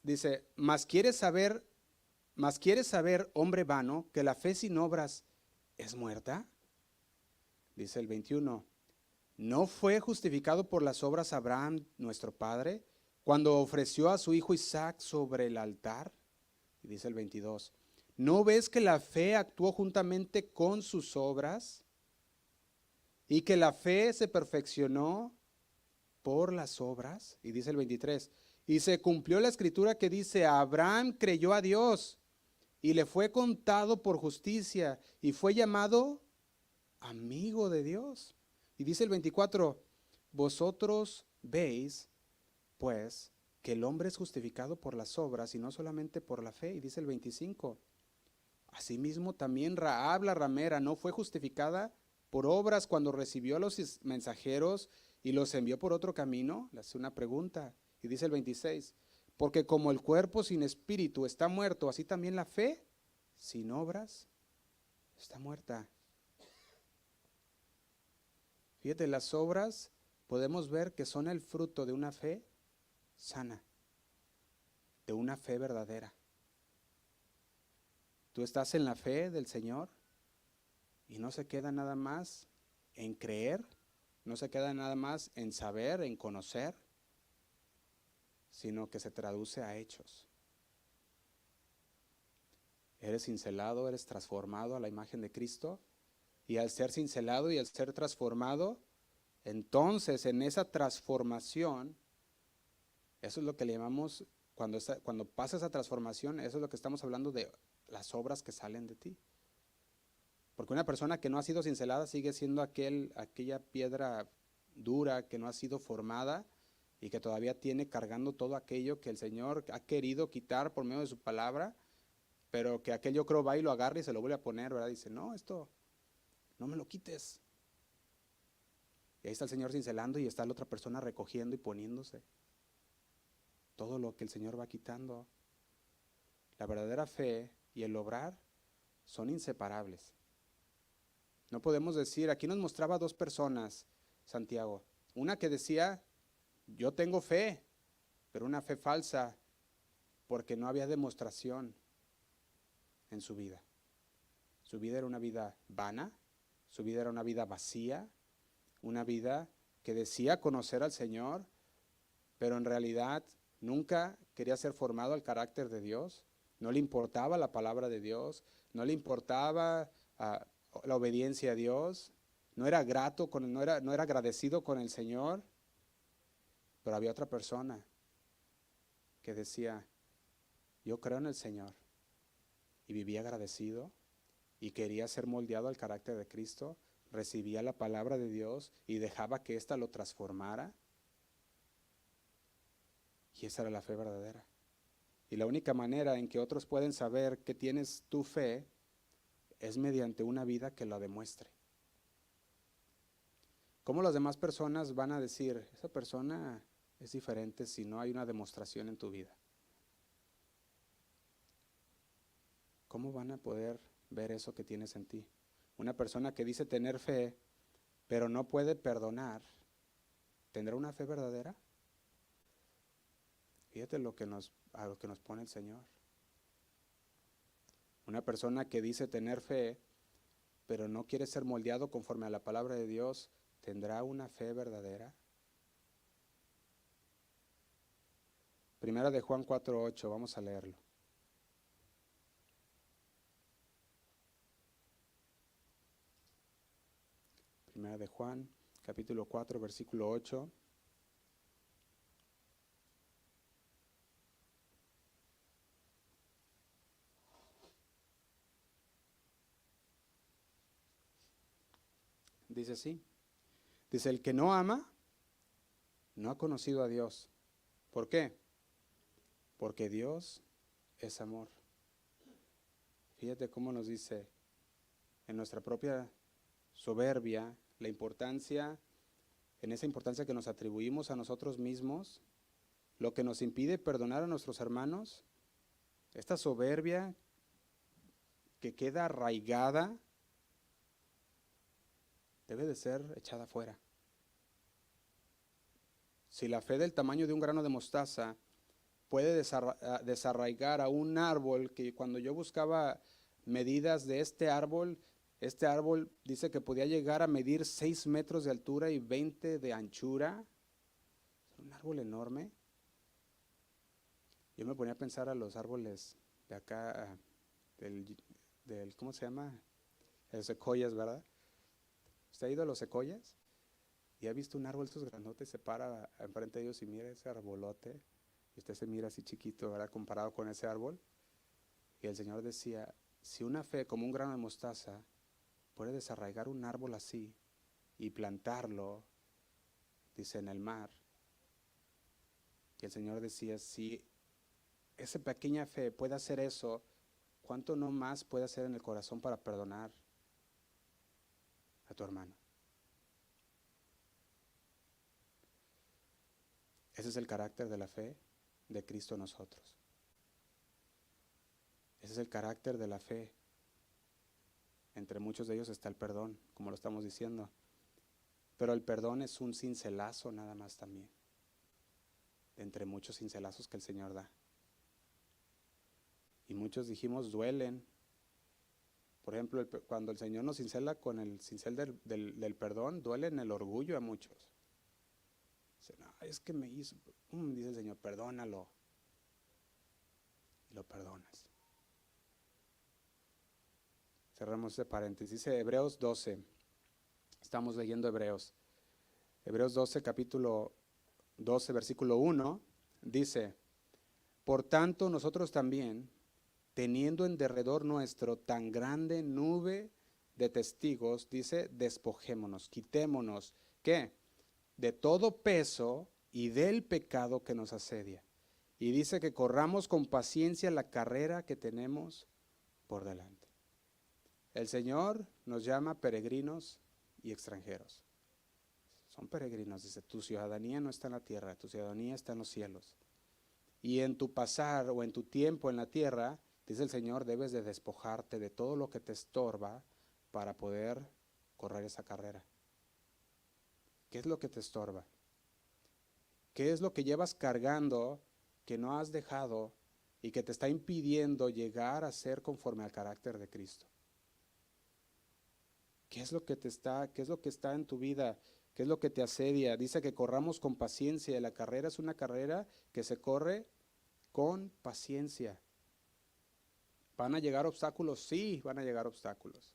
dice, más quieres saber, hombre vano, que la fe sin obras es muerta. Dice el 21, ¿no fue justificado por las obras Abraham, nuestro padre, cuando ofreció a su hijo Isaac sobre el altar? Y dice el 22, ¿no ves que la fe actuó juntamente con sus obras y que la fe se perfeccionó por las obras? Y dice el 23, y se cumplió la escritura que dice, Abraham creyó a Dios y le fue contado por justicia y fue llamado amigo de Dios. Y dice el 24, vosotros veis, pues, que el hombre es justificado por las obras y no solamente por la fe. Y dice el 25, asimismo también Rahab la ramera no fue justificada por obras cuando recibió a los mensajeros y los envió por otro camino. Le hace una pregunta. Y dice el 26, porque como el cuerpo sin espíritu está muerto, así también la fe sin obras está muerta. Fíjate, las obras podemos ver que son el fruto de una fe sana, de una fe verdadera. Tú estás en la fe del Señor y no se queda nada más en creer, no se queda nada más en saber, en conocer, sino que se traduce a hechos. Eres cincelado, eres transformado a la imagen de Cristo. Y al ser cincelado y al ser transformado, entonces en esa transformación, eso es lo que le llamamos, cuando pasa esa transformación, eso es lo que estamos hablando de las obras que salen de ti. Porque una persona que no ha sido cincelada sigue siendo aquella piedra dura que no ha sido formada y que todavía tiene cargando todo aquello que el Señor ha querido quitar por medio de su palabra, pero que aquel yo creo va y lo agarra y se lo vuelve a poner, ¿verdad? Dice, no, esto no me lo quites. Y ahí está el Señor cincelando y está la otra persona recogiendo y poniéndose todo lo que el Señor va quitando. La verdadera fe y el obrar son inseparables. No podemos decir, aquí nos mostraba dos personas, Santiago. Una que decía, yo tengo fe, pero una fe falsa, porque no había demostración en su vida. Su vida era una vida vana, su vida era una vida vacía, una vida que decía conocer al Señor, pero en realidad nunca quería ser formado al carácter de Dios. No le importaba la palabra de Dios, no le importaba la obediencia a Dios, no era grato, no era agradecido con el Señor. Pero había otra persona que decía, yo creo en el Señor, y vivía agradecido y quería ser moldeado al carácter de Cristo, recibía la palabra de Dios y dejaba que ésta lo transformara. Y esa era la fe verdadera. Y la única manera en que otros pueden saber que tienes tu fe es mediante una vida que lo demuestre. ¿Cómo las demás personas van a decir, esa persona es diferente si no hay una demostración en tu vida? ¿Cómo van a poder ver eso que tienes en ti? Una persona que dice tener fe, pero no puede perdonar, ¿tendrá una fe verdadera? Fíjate a lo que nos pone el Señor. Una persona que dice tener fe, pero no quiere ser moldeado conforme a la palabra de Dios, ¿tendrá una fe verdadera? Primera de Juan 4:8, vamos a leerlo. Primera de Juan, capítulo 4, versículo 8. Dice así. Dice, el que no ama, no ha conocido a Dios. ¿Por qué? Porque Dios es amor. Fíjate cómo nos dice en nuestra propia soberbia, la importancia, en esa importancia que nos atribuimos a nosotros mismos, lo que nos impide perdonar a nuestros hermanos, esta soberbia que queda arraigada, debe de ser echada fuera. Si la fe del tamaño de un grano de mostaza puede desarraigar a un árbol, que cuando yo buscaba medidas de este árbol dice que podía llegar a medir 6 metros de altura y 20 de anchura. Un árbol enorme. Yo me ponía a pensar a los árboles de acá, ¿cómo se llama? Los secoyas, ¿verdad? ¿Usted ha ido a los secoyas? Y ha visto un árbol, estos grandotes, se para enfrente de ellos y mira ese arbolote. Y usted se mira así chiquito, ¿verdad? Comparado con ese árbol. Y el Señor decía, si una fe como un grano de mostaza puede desarraigar un árbol así y plantarlo, dice, en el mar. Y el Señor decía, si esa pequeña fe puede hacer eso, ¿cuánto no más puede hacer en el corazón para perdonar a tu hermano? Ese es el carácter de la fe de Cristo en nosotros. Ese es el carácter de la fe. Entre muchos de ellos está el perdón, como lo estamos diciendo. Pero el perdón es un cincelazo nada más también, de entre muchos cincelazos que el Señor da. Y muchos dijimos duelen. Por ejemplo, cuando el Señor nos cincela con el cincel del perdón, duele en el orgullo a muchos. Dicen, no, es que me hizo, dice el Señor, perdónalo. Y lo perdonas. Cerramos ese paréntesis. Dice Hebreos 12. Estamos leyendo Hebreos. Hebreos 12, capítulo 12, versículo 1, dice, por tanto nosotros también, teniendo en derredor nuestro tan grande nube de testigos, dice, despojémonos, quitémonos, ¿qué? De todo peso y del pecado que nos asedia. Y dice que corramos con paciencia la carrera que tenemos por delante. El Señor nos llama peregrinos y extranjeros. Son peregrinos, dice, tu ciudadanía no está en la tierra, tu ciudadanía está en los cielos. Y en tu pasar o en tu tiempo en la tierra, dice el Señor, debes de despojarte de todo lo que te estorba para poder correr esa carrera. ¿Qué es lo que te estorba? ¿Qué es lo que llevas cargando que no has dejado y que te está impidiendo llegar a ser conforme al carácter de Cristo? ¿Qué es lo que está en tu vida? ¿Qué es lo que te asedia? Dice que corramos con paciencia. La carrera es una carrera que se corre con paciencia. ¿Van a llegar obstáculos? Sí, van a llegar obstáculos.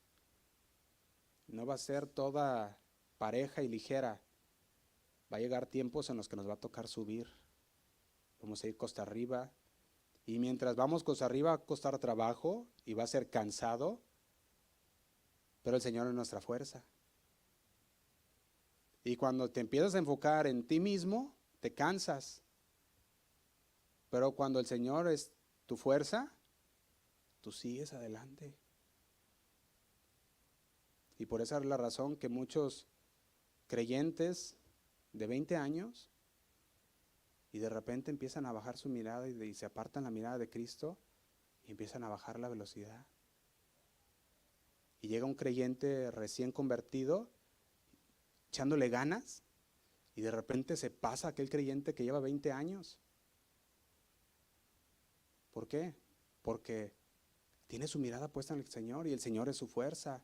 No va a ser toda pareja y ligera. Va a llegar tiempos en los que nos va a tocar subir. Vamos a ir costa arriba. Y mientras vamos costa arriba va a costar trabajo y va a ser cansado. Pero el Señor es nuestra fuerza. Y cuando te empiezas a enfocar en ti mismo, te cansas. Pero cuando el Señor es tu fuerza, tú sigues adelante. Y por esa es la razón que muchos creyentes de 20 años y de repente empiezan a bajar su mirada y se apartan la mirada de Cristo y empiezan a bajar la velocidad. Y llega un creyente recién convertido, echándole ganas, y de repente se pasa aquel creyente que lleva 20 años. ¿Por qué? Porque tiene su mirada puesta en el Señor y el Señor es su fuerza.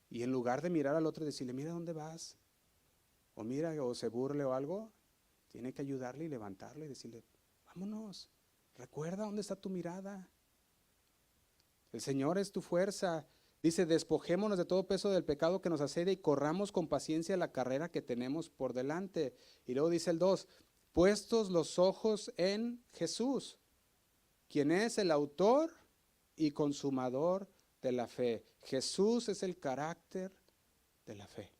Y en lugar de mirar al otro y decirle, mira dónde vas, o mira, o se burle o algo, tiene que ayudarle y levantarle y decirle, vámonos, recuerda dónde está tu mirada. El Señor es tu fuerza. Dice, despojémonos de todo peso del pecado que nos asedia y corramos con paciencia la carrera que tenemos por delante. Y luego dice el 2, puestos los ojos en Jesús, quien es el autor y consumador de la fe. Jesús es el carácter de la fe.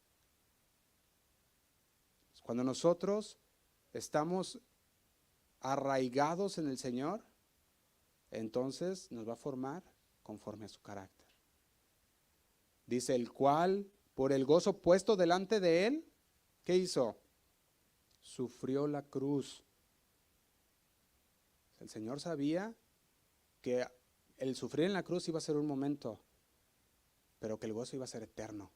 Cuando nosotros estamos arraigados en el Señor, entonces nos va a formar conforme a su carácter. Dice, el cual, por el gozo puesto delante de él, ¿qué hizo? Sufrió la cruz. El Señor sabía que el sufrir en la cruz iba a ser un momento, pero que el gozo iba a ser eterno.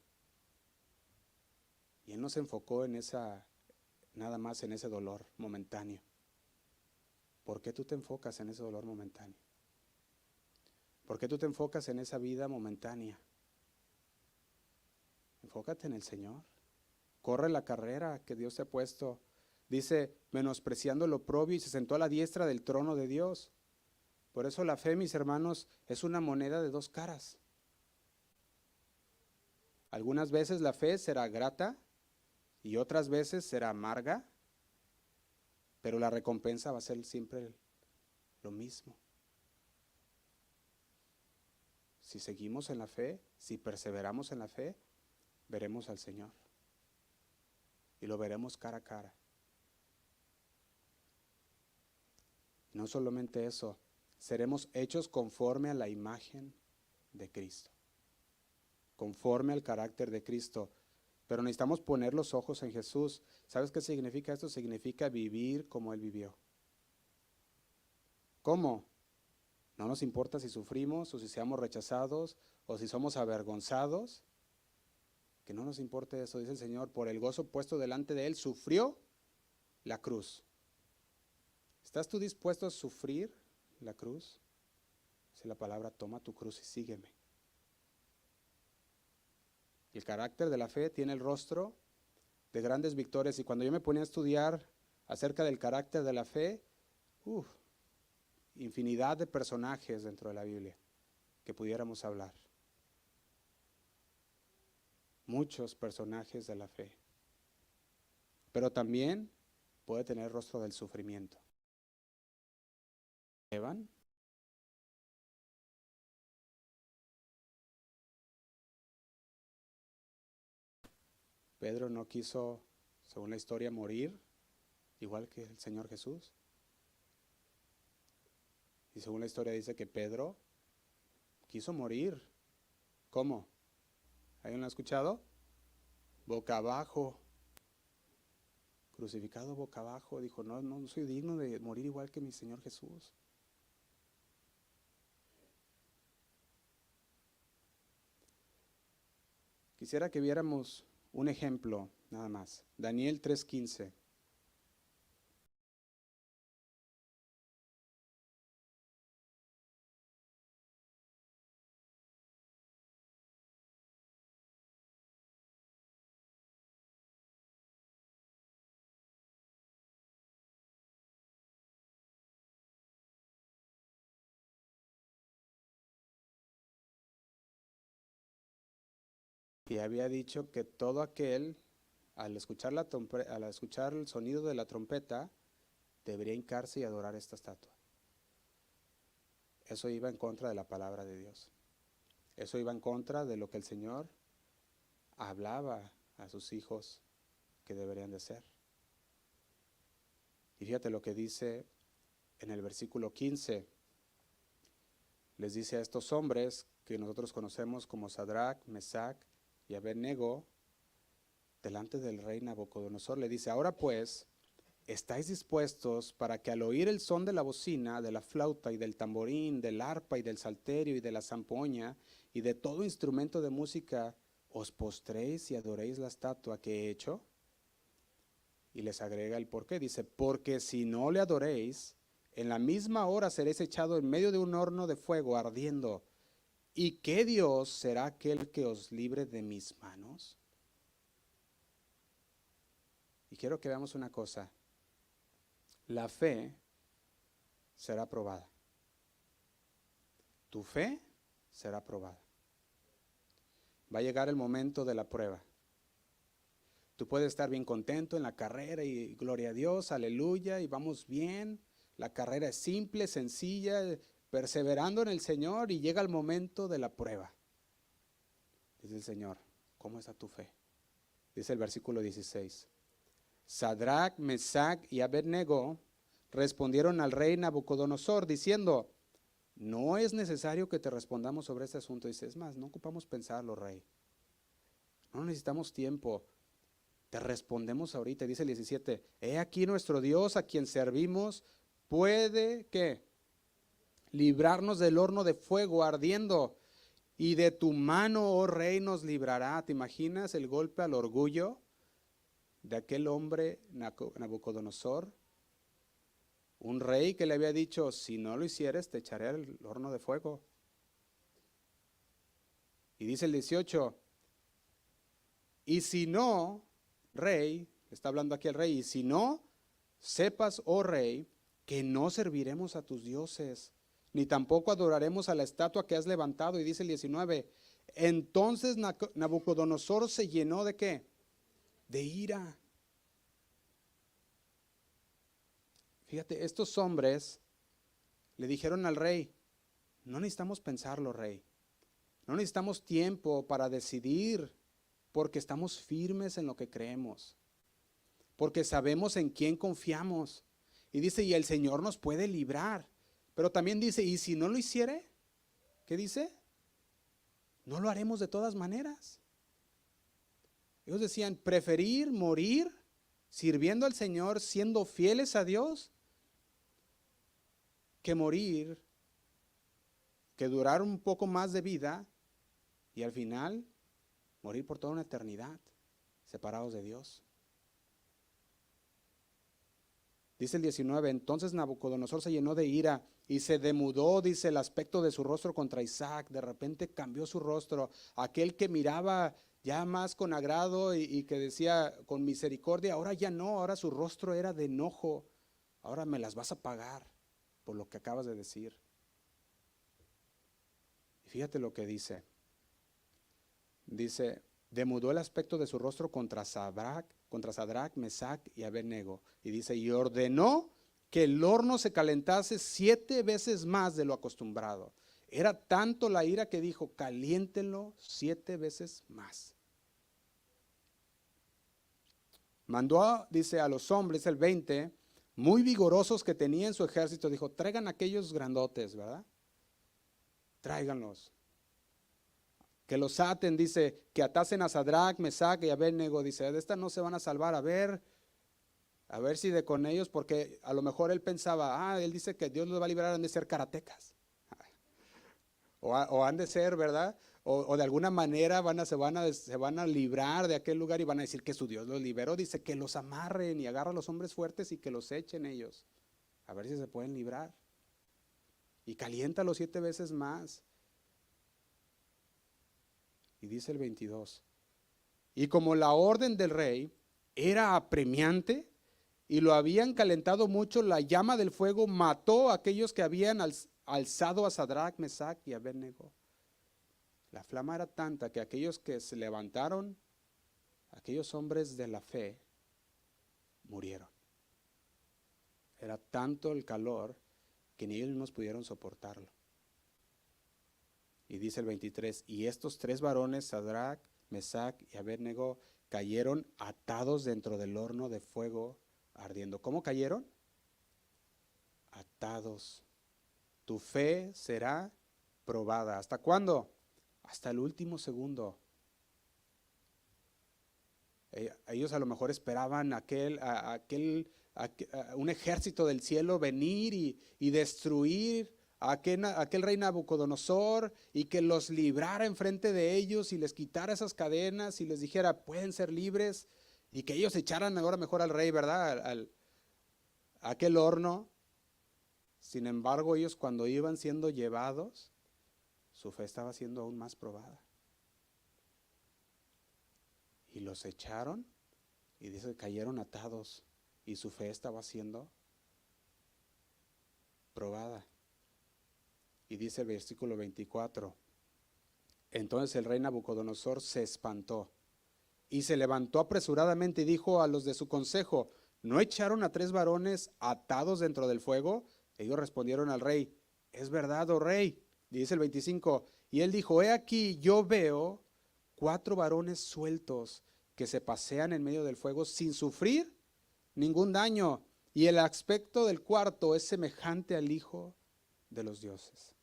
Y Él no se enfocó en nada más en ese dolor momentáneo. ¿Por qué tú te enfocas en ese dolor momentáneo? ¿Por qué tú te enfocas en esa vida momentánea? Enfócate en el Señor. Corre la carrera que Dios te ha puesto. Dice, menospreciando lo oprobio, y se sentó a la diestra del trono de Dios. Por eso la fe, mis hermanos, es una moneda de dos caras. Algunas veces la fe será grata y otras veces será amarga, pero la recompensa va a ser siempre lo mismo. Si seguimos en la fe, si perseveramos en la fe, veremos al Señor y lo veremos cara a cara. No solamente eso, seremos hechos conforme a la imagen de Cristo, conforme al carácter de Cristo. Pero necesitamos poner los ojos en Jesús. ¿Sabes qué significa esto? Significa vivir como Él vivió. ¿Cómo? No nos importa si sufrimos o si seamos rechazados o si somos avergonzados. Que no nos importe eso, dice el Señor, por el gozo puesto delante de Él, sufrió la cruz. ¿Estás tú dispuesto a sufrir la cruz? Dice la palabra, toma tu cruz y sígueme. El carácter de la fe tiene el rostro de grandes victorias. Y cuando yo me ponía a estudiar acerca del carácter de la fe, infinidad de personajes dentro de la Biblia que pudiéramos hablar. Muchos personajes de la fe. Pero también puede tener el rostro del sufrimiento. Esteban, Pedro no quiso, según la historia, morir, igual que el Señor Jesús. Y según la historia dice que Pedro quiso morir. ¿Cómo? ¿Alguien lo ha escuchado? Boca abajo. Crucificado boca abajo. Dijo, no soy digno de morir igual que mi Señor Jesús. Quisiera que viéramos un ejemplo, nada más. Daniel 3:15. Y había dicho que todo aquel, al escuchar el sonido de la trompeta, debería hincarse y adorar esta estatua. Eso iba en contra de la palabra de Dios. Eso iba en contra de lo que el Señor hablaba a sus hijos que deberían de ser. Y fíjate lo que dice en el versículo 15. Les dice a estos hombres que nosotros conocemos como Sadrach, Mesach y Abednego, delante del rey Nabucodonosor, le dice: ahora pues, ¿estáis dispuestos para que al oír el son de la bocina, de la flauta y del tamborín, del arpa y del salterio y de la zampoña y de todo instrumento de música, os postréis y adoréis la estatua que he hecho? Y les agrega el por qué. Dice: porque si no le adoréis, en la misma hora seréis echado en medio de un horno de fuego ardiendo. ¿Y qué Dios será aquel que os libre de mis manos? Y quiero que veamos una cosa. La fe será probada. Tu fe será probada. Va a llegar el momento de la prueba. Tú puedes estar bien contento en la carrera y gloria a Dios, aleluya, y vamos bien. La carrera es simple, sencilla, perseverando en el Señor, y llega el momento de la prueba. Dice el Señor: ¿cómo está tu fe? Dice el versículo 16. Sadrach, Mesach y Abednego respondieron al rey Nabucodonosor diciendo: no es necesario que te respondamos sobre este asunto. Dice: es más, no ocupamos pensarlo, rey. No necesitamos tiempo. Te respondemos ahorita. Dice el 17: he aquí nuestro Dios, a quien servimos, puede, ¿qué? Librarnos del horno de fuego ardiendo, y de tu mano, oh rey, nos librará. ¿Te imaginas el golpe al orgullo de aquel hombre Nabucodonosor? Un rey que le había dicho: si no lo hicieres, te echaré al horno de fuego. Y dice el 18: y si no, rey, está hablando aquí el rey, y si no, sepas, oh rey, que no serviremos a tus dioses, ni tampoco adoraremos a la estatua que has levantado. Y dice el 19: entonces Nabucodonosor se llenó ¿de qué? De ira. Fíjate, estos hombres le dijeron al rey: no necesitamos pensarlo, rey. No necesitamos tiempo para decidir, porque estamos firmes en lo que creemos, porque sabemos en quién confiamos. Y dice: y el Señor nos puede librar. Pero también dice: y si no lo hiciere, ¿qué dice? No lo haremos de todas maneras. Ellos decían: preferir morir sirviendo al Señor, siendo fieles a Dios, que morir, que durar un poco más de vida y al final morir por toda una eternidad separados de Dios. Dice el 19: entonces Nabucodonosor se llenó de ira y se demudó, dice, el aspecto de su rostro contra Isaac. De repente cambió su rostro. Aquel que miraba ya más con agrado y que decía con misericordia, ahora ya no, ahora su rostro era de enojo. Ahora me las vas a pagar por lo que acabas de decir. Y fíjate lo que dice. Dice: demudó el aspecto de su rostro contra Sadrach, Mesach y Abednego. Y dice: y ordenó que el horno se calentase 7 veces más de lo acostumbrado. Era tanto la ira que dijo: caliéntenlo 7 veces más. Mandó, dice, a los hombres, el 20, muy vigorosos que tenía en su ejército. Dijo: traigan aquellos grandotes, ¿verdad? Tráiganlos. Que los aten, dice, que atasen a Sadrach, Mesach y Abednego. Dice: de esta no se van a salvar, a ver si de con ellos, porque a lo mejor él pensaba: él dice que Dios los va a liberar, han de ser karatecas, o han de ser, ¿verdad? O de alguna manera se van a librar de aquel lugar y van a decir que su Dios los liberó. Dice: que los amarren y agarra a los hombres fuertes y que los echen ellos, a ver si se pueden librar. Y caliéntalos 7 veces más. Y dice el 22: y como la orden del rey era apremiante y lo habían calentado mucho, la llama del fuego mató a aquellos que habían alzado a Sadrach, Mesach y Abednego. La flama era tanta que aquellos que se levantaron, aquellos hombres de la fe, murieron. Era tanto el calor que ni ellos mismos pudieron soportarlo. Y dice el 23: y estos 3 varones, Sadrach, Mesach y Abednego, cayeron atados dentro del horno de fuego ardiendo. ¿Cómo cayeron? Atados. Tu fe será probada. ¿Hasta cuándo? Hasta el último segundo. Ellos a lo mejor esperaban un ejército del cielo venir y destruir a aquel rey Nabucodonosor y que los librara enfrente de ellos y les quitara esas cadenas y les dijera, pueden ser libres, y que ellos echaran ahora mejor al rey, ¿verdad? A aquel horno. Sin embargo, ellos cuando iban siendo llevados, su fe estaba siendo aún más probada. Y los echaron y dice que cayeron atados y su fe estaba siendo probada. Y dice el versículo 24, entonces el rey Nabucodonosor se espantó y se levantó apresuradamente y dijo a los de su consejo, ¿no echaron a 3 varones atados dentro del fuego? Ellos respondieron al rey, es verdad, oh rey. Dice el 25, y él dijo, he aquí, yo veo 4 varones sueltos que se pasean en medio del fuego sin sufrir ningún daño, y el aspecto del cuarto es semejante al Hijo de los dioses.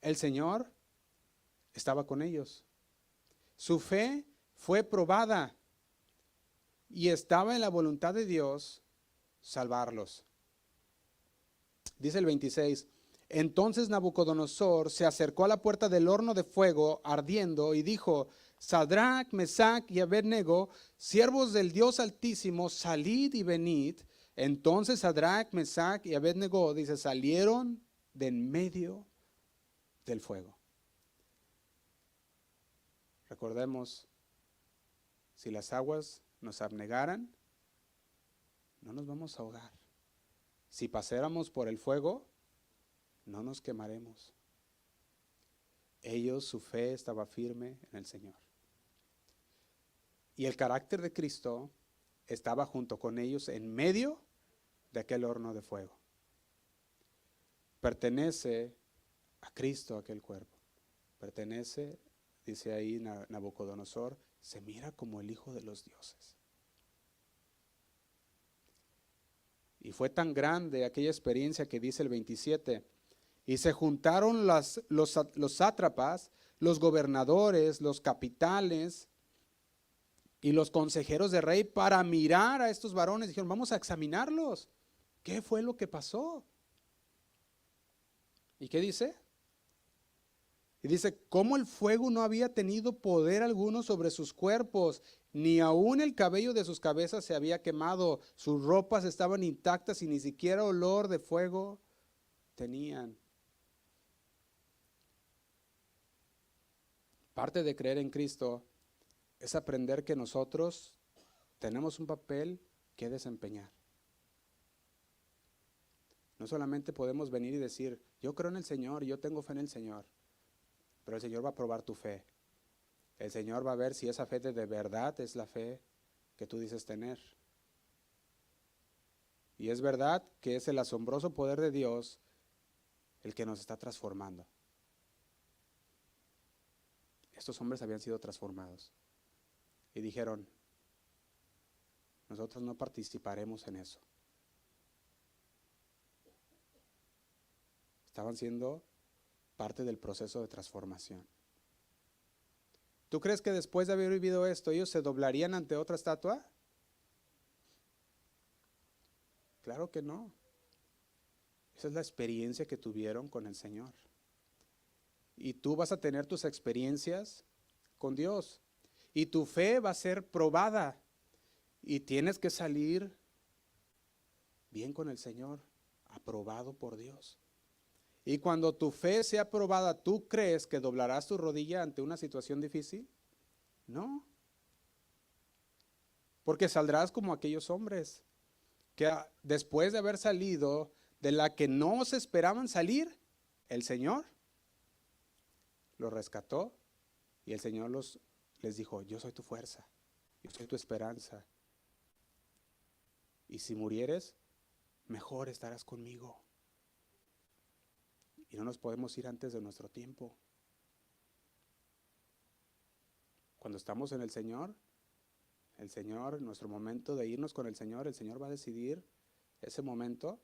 El Señor estaba con ellos. Su fe fue probada y estaba en la voluntad de Dios salvarlos. Dice el 26, entonces Nabucodonosor se acercó a la puerta del horno de fuego ardiendo y dijo, Sadrach, Mesach y Abednego, siervos del Dios Altísimo, salid y venid. Entonces Sadrach, Mesach y Abednego, dice, salieron de en medio del fuego. Recordemos, si las aguas nos abnegaran, no nos vamos a ahogar. Si pasáramos por el fuego, no nos quemaremos. Ellos, su fe estaba firme en el Señor. Y el carácter de Cristo estaba junto con ellos en medio de aquel horno de fuego. Pertenece a Cristo aquel cuerpo. Pertenece, dice ahí Nabucodonosor, se mira como el Hijo de los dioses. Y fue tan grande aquella experiencia que dice el 27, y se juntaron los sátrapas, los gobernadores, los capitanes y los consejeros de rey para mirar a estos varones. Dijeron, vamos a examinarlos. ¿Qué fue lo que pasó? ¿Y qué dice? Y dice, ¿cómo el fuego no había tenido poder alguno sobre sus cuerpos? Ni aún el cabello de sus cabezas se había quemado. Sus ropas estaban intactas y ni siquiera olor de fuego tenían. Parte de creer en Cristo es aprender que nosotros tenemos un papel que desempeñar. No solamente podemos venir y decir, yo creo en el Señor, yo tengo fe en el Señor, pero el Señor va a probar tu fe. El Señor va a ver si esa fe de verdad es la fe que tú dices tener. Y es verdad que es el asombroso poder de Dios el que nos está transformando. Estos hombres habían sido transformados y dijeron, nosotros no participaremos en eso. Estaban siendo parte del proceso de transformación. ¿Tú crees que después de haber vivido esto, ellos se doblarían ante otra estatua? Claro que no. Esa es la experiencia que tuvieron con el Señor. Y tú vas a tener tus experiencias con Dios. Y tu fe va a ser probada. Y tienes que salir bien con el Señor, aprobado por Dios. Y cuando tu fe sea probada, ¿tú crees que doblarás tu rodilla ante una situación difícil? No. Porque saldrás como aquellos hombres que después de haber salido de la que no se esperaban salir, el Señor los rescató y el Señor les dijo, yo soy tu fuerza, yo soy tu esperanza. Y si murieres, mejor estarás conmigo. Y no nos podemos ir antes de nuestro tiempo. Cuando estamos en el Señor, nuestro momento de irnos con el Señor va a decidir ese momento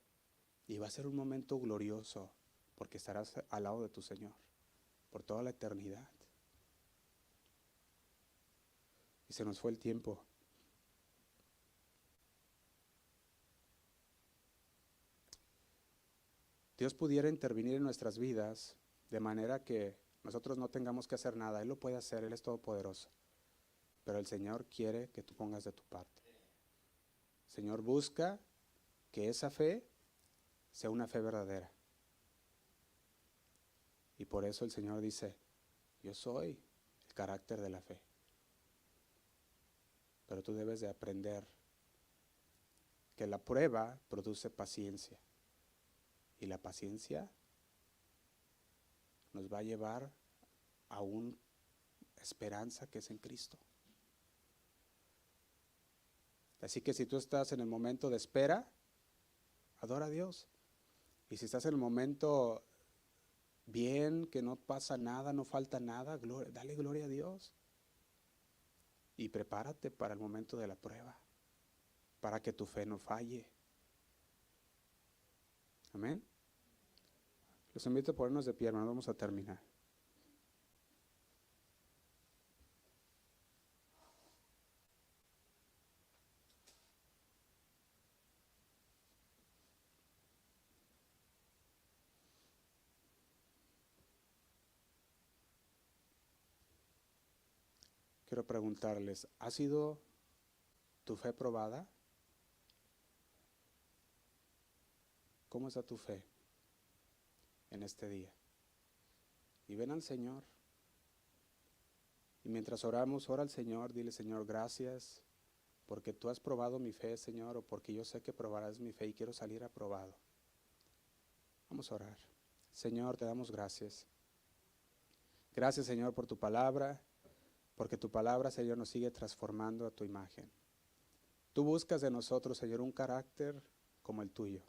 Y va a ser un momento glorioso porque estarás al lado de tu Señor por toda la eternidad. Y se nos fue el tiempo. Dios pudiera intervenir en nuestras vidas de manera que nosotros no tengamos que hacer nada. Él lo puede hacer, Él es todopoderoso. Pero el Señor quiere que tú pongas de tu parte. El Señor busca que esa fe sea una fe verdadera. Y por eso el Señor dice, yo soy el carácter de la fe. Pero tú debes de aprender que la prueba produce paciencia. Y la paciencia nos va a llevar a una esperanza que es en Cristo. Así que si tú estás en el momento de espera, adora a Dios. Y si estás en el momento bien, que no pasa nada, no falta nada, dale gloria a Dios. Y prepárate para el momento de la prueba, para que tu fe no falle. Amén. Los invito a ponernos de pie, hermanos, vamos a terminar. Quiero preguntarles, ¿ha sido tu fe probada? ¿Cómo está tu fe en este día? Y ven al Señor. Y mientras oramos, ora al Señor, dile, Señor, gracias porque tú has probado mi fe, Señor, o porque yo sé que probarás mi fe y quiero salir aprobado. Vamos a orar. Señor, te damos gracias. Gracias, Señor, por tu palabra, porque tu palabra, Señor, nos sigue transformando a tu imagen. Tú buscas de nosotros, Señor, un carácter como el tuyo.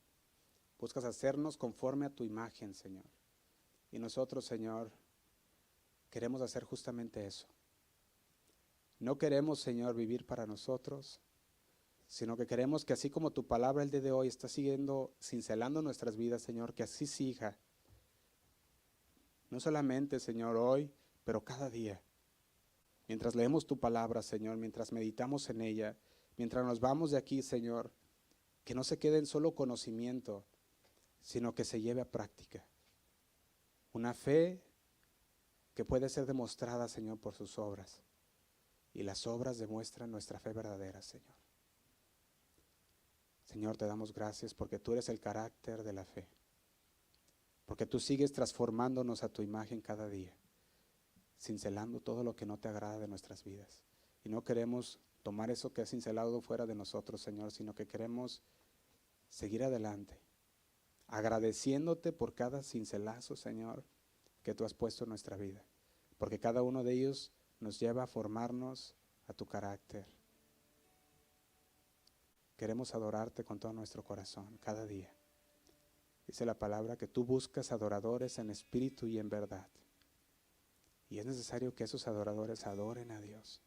Buscas hacernos conforme a tu imagen, Señor. Y nosotros, Señor, queremos hacer justamente eso. No queremos, Señor, vivir para nosotros, sino que queremos que así como tu palabra el día de hoy está siguiendo, cincelando nuestras vidas, Señor, que así siga. No solamente, Señor, hoy, pero cada día. Mientras leemos tu palabra, Señor, mientras meditamos en ella, mientras nos vamos de aquí, Señor, que no se quede en solo conocimiento, sino que se lleve a práctica. Una fe que puede ser demostrada, Señor, por sus obras. Y las obras demuestran nuestra fe verdadera, Señor. Señor, te damos gracias porque tú eres el carácter de la fe. Porque tú sigues transformándonos a tu imagen cada día, cincelando todo lo que no te agrada de nuestras vidas. Y no queremos tomar eso que has cincelado fuera de nosotros, Señor, sino que queremos seguir adelante, agradeciéndote por cada cincelazo, Señor, que tú has puesto en nuestra vida. Porque cada uno de ellos nos lleva a formarnos a tu carácter. Queremos adorarte con todo nuestro corazón, cada día. Dice la palabra que tú buscas adoradores en espíritu y en verdad. Y es necesario que esos adoradores adoren a Dios.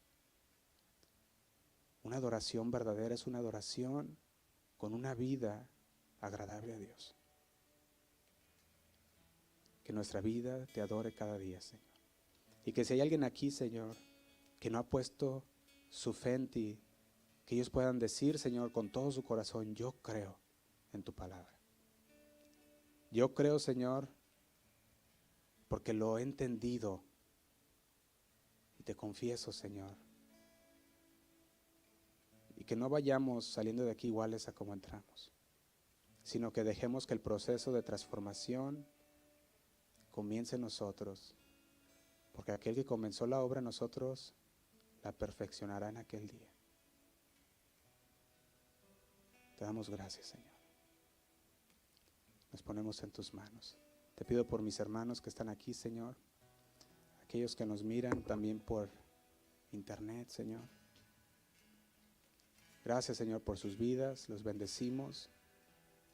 Una adoración verdadera es una adoración con una vida agradable a Dios. Que nuestra vida te adore cada día, Señor. Y que si hay alguien aquí, Señor, que no ha puesto su fe en ti, que ellos puedan decir, Señor, con todo su corazón, yo creo en tu palabra. Yo creo, Señor, porque lo he entendido. Y te confieso, Señor. Y que no vayamos saliendo de aquí iguales a como entramos, sino que dejemos que el proceso de transformación comience en nosotros. Porque aquel que comenzó la obra en nosotros, la perfeccionará en aquel día. Te damos gracias, Señor. Nos ponemos en tus manos. Te pido por mis hermanos que están aquí, Señor. Aquellos que nos miran también por internet, Señor. Gracias, Señor, por sus vidas. Los bendecimos.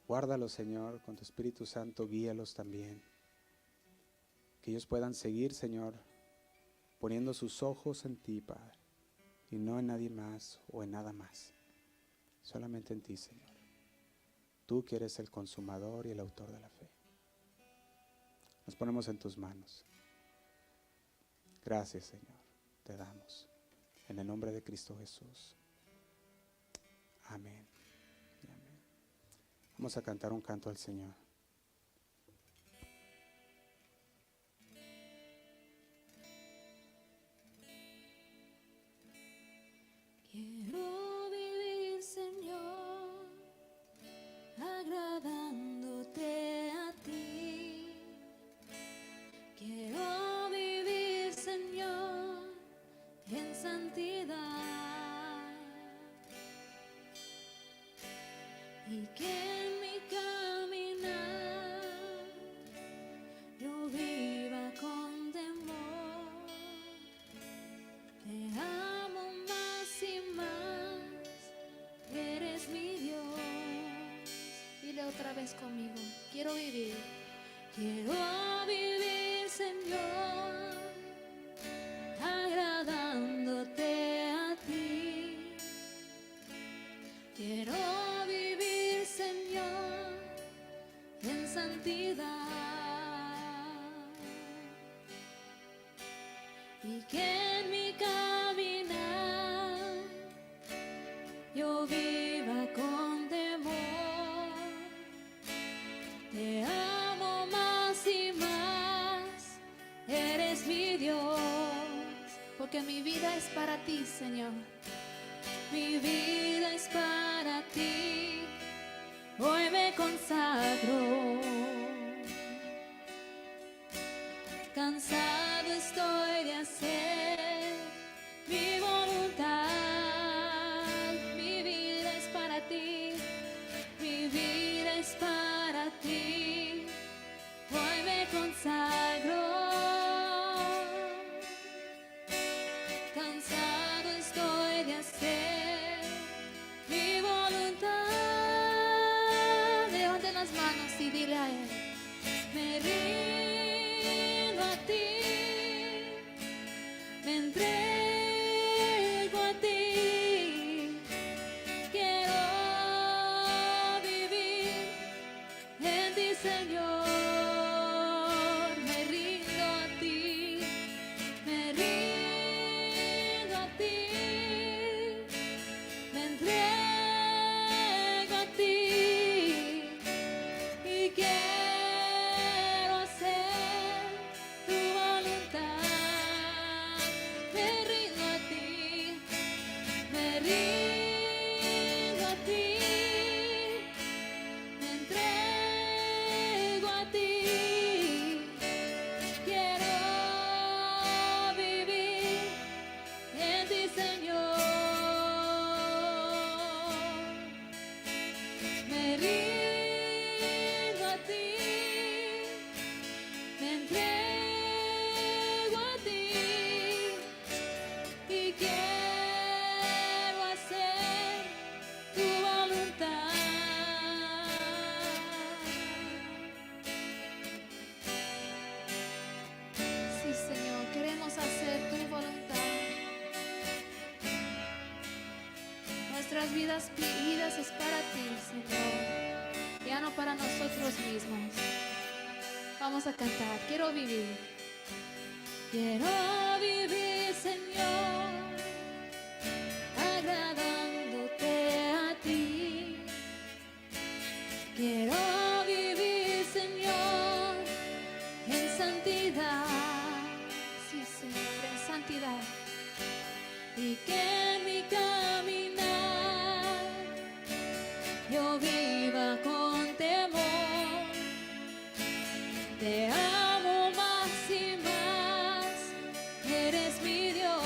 Guárdalos, Señor, con tu Espíritu Santo. Guíalos también. Que ellos puedan seguir, Señor, poniendo sus ojos en ti, Padre. Y no en nadie más o en nada más. Solamente en ti, Señor. Tú que eres el consumador y el autor de la fe. Nos ponemos en tus manos. Gracias, Señor, te damos. En el nombre de Cristo Jesús. Amén. Amén. Vamos a cantar un canto al Señor. Quiero vivir, Señor, agradándote a ti. Quiero vivir, Señor, en santidad. Y que en mi caminar yo viva con temor. Te amo más y más, eres mi Dios. Dile otra vez conmigo, quiero vivir. Quiero vivir, Señor, agradándote a ti. Quiero vivir, Señor, en santidad. Y que en mi caminar yo viva con temor. Te amo más y más, eres mi Dios. Porque mi vida es para ti, Señor. Mi vida es para ti. Hoy me consagro. Cansado estoy de hacer mi voluntad. Mi vida es para ti. Mi vida es para ti. Hoy me consagro. Cansado estoy de hacer mi voluntad. Levante las manos y dile a Él: me rindo a ti, me entrego a ti. Quiero vivir en ti, Señor. Me rindo a ti, me rindo a ti, me entrego a ti. Y quiero hacer tu voluntad. Me rindo a ti, me rindo a ti, me entrego a ti. Quiero vivir en ti, Señor. Me rindo a ti, me entrego a ti. Y quiero hacer tu voluntad. Sí, Señor, queremos hacer tu voluntad. Nuestras vidas es para ti, Señor, ya no para nosotros mismos. Vamos a cantar, quiero vivir. Quiero vivir, Señor, agradándote a ti. Quiero vivir, Señor, en santidad. Sí, Señor, en santidad. Y que en mi caminar yo viva con temor. Te amo más y más, eres mi Dios.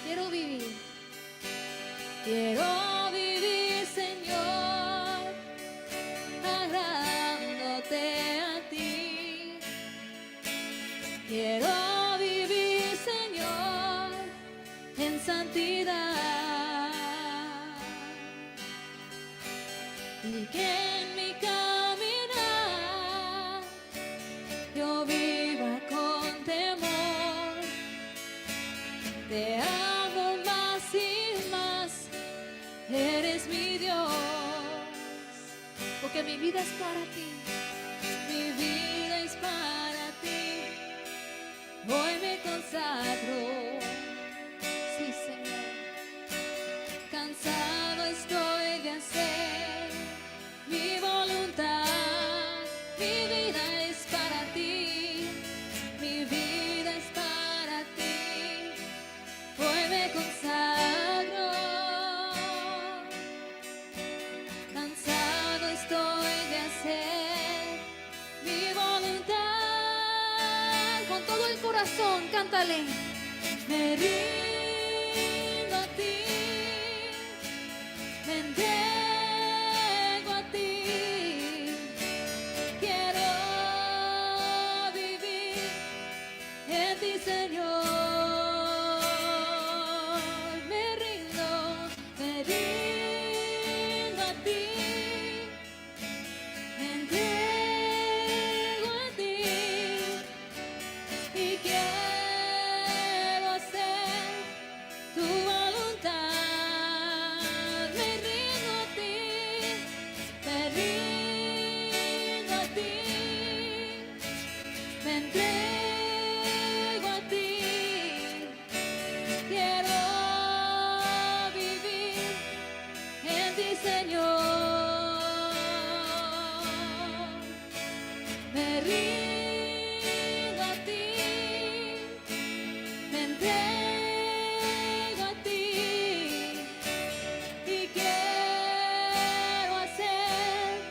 Quiero vivir, quiero vivir, Señor, agradándote a ti. Quiero vivir, Señor, en santidad. Y que en mi caminar yo viva con temor. Te amo más y más, eres mi Dios. porque mi vida es para ti. Mi vida es para ti. Hoy me consagro. Sí, Señor. Cansado estoy de hacer mi voluntad. Mi vida es para ti. Mi vida es para ti. Hoy me consagro. Cansado estoy de hacer mi voluntad. Con todo el corazón, cántale. Me rindo a ti. Me entrego a ti. Quiero vivir en ti, Señor. Me rindo a ti. Me entrego a ti. Y quiero hacer tu voluntad. Me rindo a ti. Me rindo a ti. Me entrego a ti. Quiero vivir en ti, Señor. Me rindo a ti. Me entrego a ti. Y quiero hacer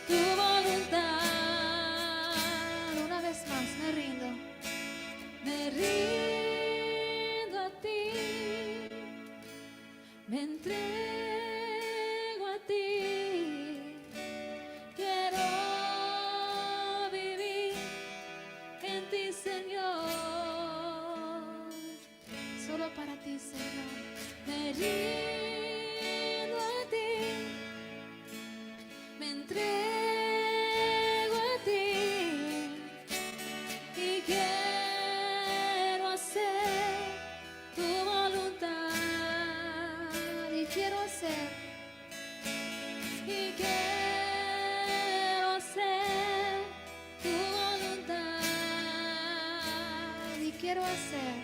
tu voluntad. Una vez más, me rindo. Me rindo a ti. Me entrego a ti. Quiero vivir en ti, Señor. Solo para ti, Señor. Me rindo a ti. Me entrego a ti. Y quiero hacer tu voluntad. Y quiero hacer. Y quiero hacer tu voluntad. Y quiero hacer.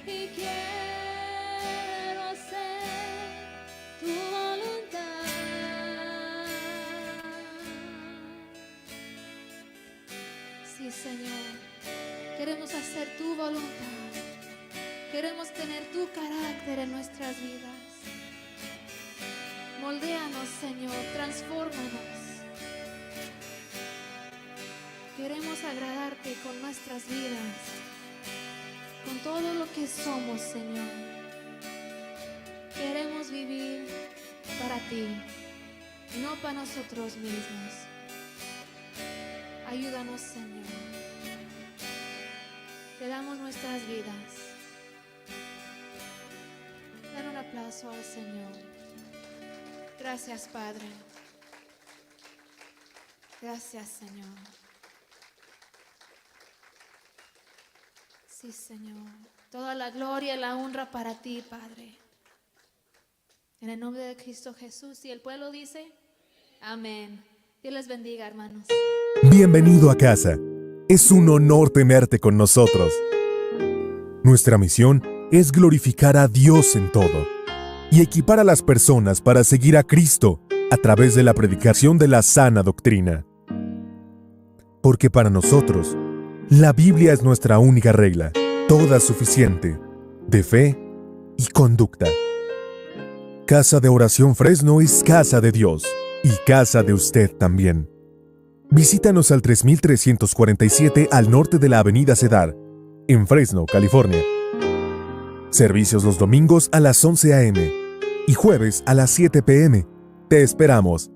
Y quiero hacer tu voluntad. Sí, Señor. Queremos hacer tu voluntad. Queremos tener tu carácter en nuestras vidas. Moldéanos, Señor. Transfórmanos. Queremos agradarte con nuestras vidas, con todo lo que somos, Señor. Queremos vivir para ti, no para nosotros mismos. Ayúdanos, Señor. Te damos nuestras vidas. Dan un aplauso al Señor. Gracias, Padre. Gracias, Señor. Sí, Señor. Toda la gloria y la honra para ti, Padre. En el nombre de Cristo Jesús. Y el pueblo dice, amén. Dios les bendiga, hermanos. Bienvenido a casa. Es un honor tenerte con nosotros. Nuestra misión es glorificar a Dios en todo y equipar a las personas para seguir a Cristo a través de la predicación de la sana doctrina. Porque para nosotros, la Biblia es nuestra única regla, toda suficiente, de fe y conducta. Casa de Oración Fresno es casa de Dios y casa de usted también. Visítanos al 3347 al norte de la Avenida Cedar, en Fresno, California. Servicios los domingos a las 11 a.m. y jueves a las 7 p.m. Te esperamos.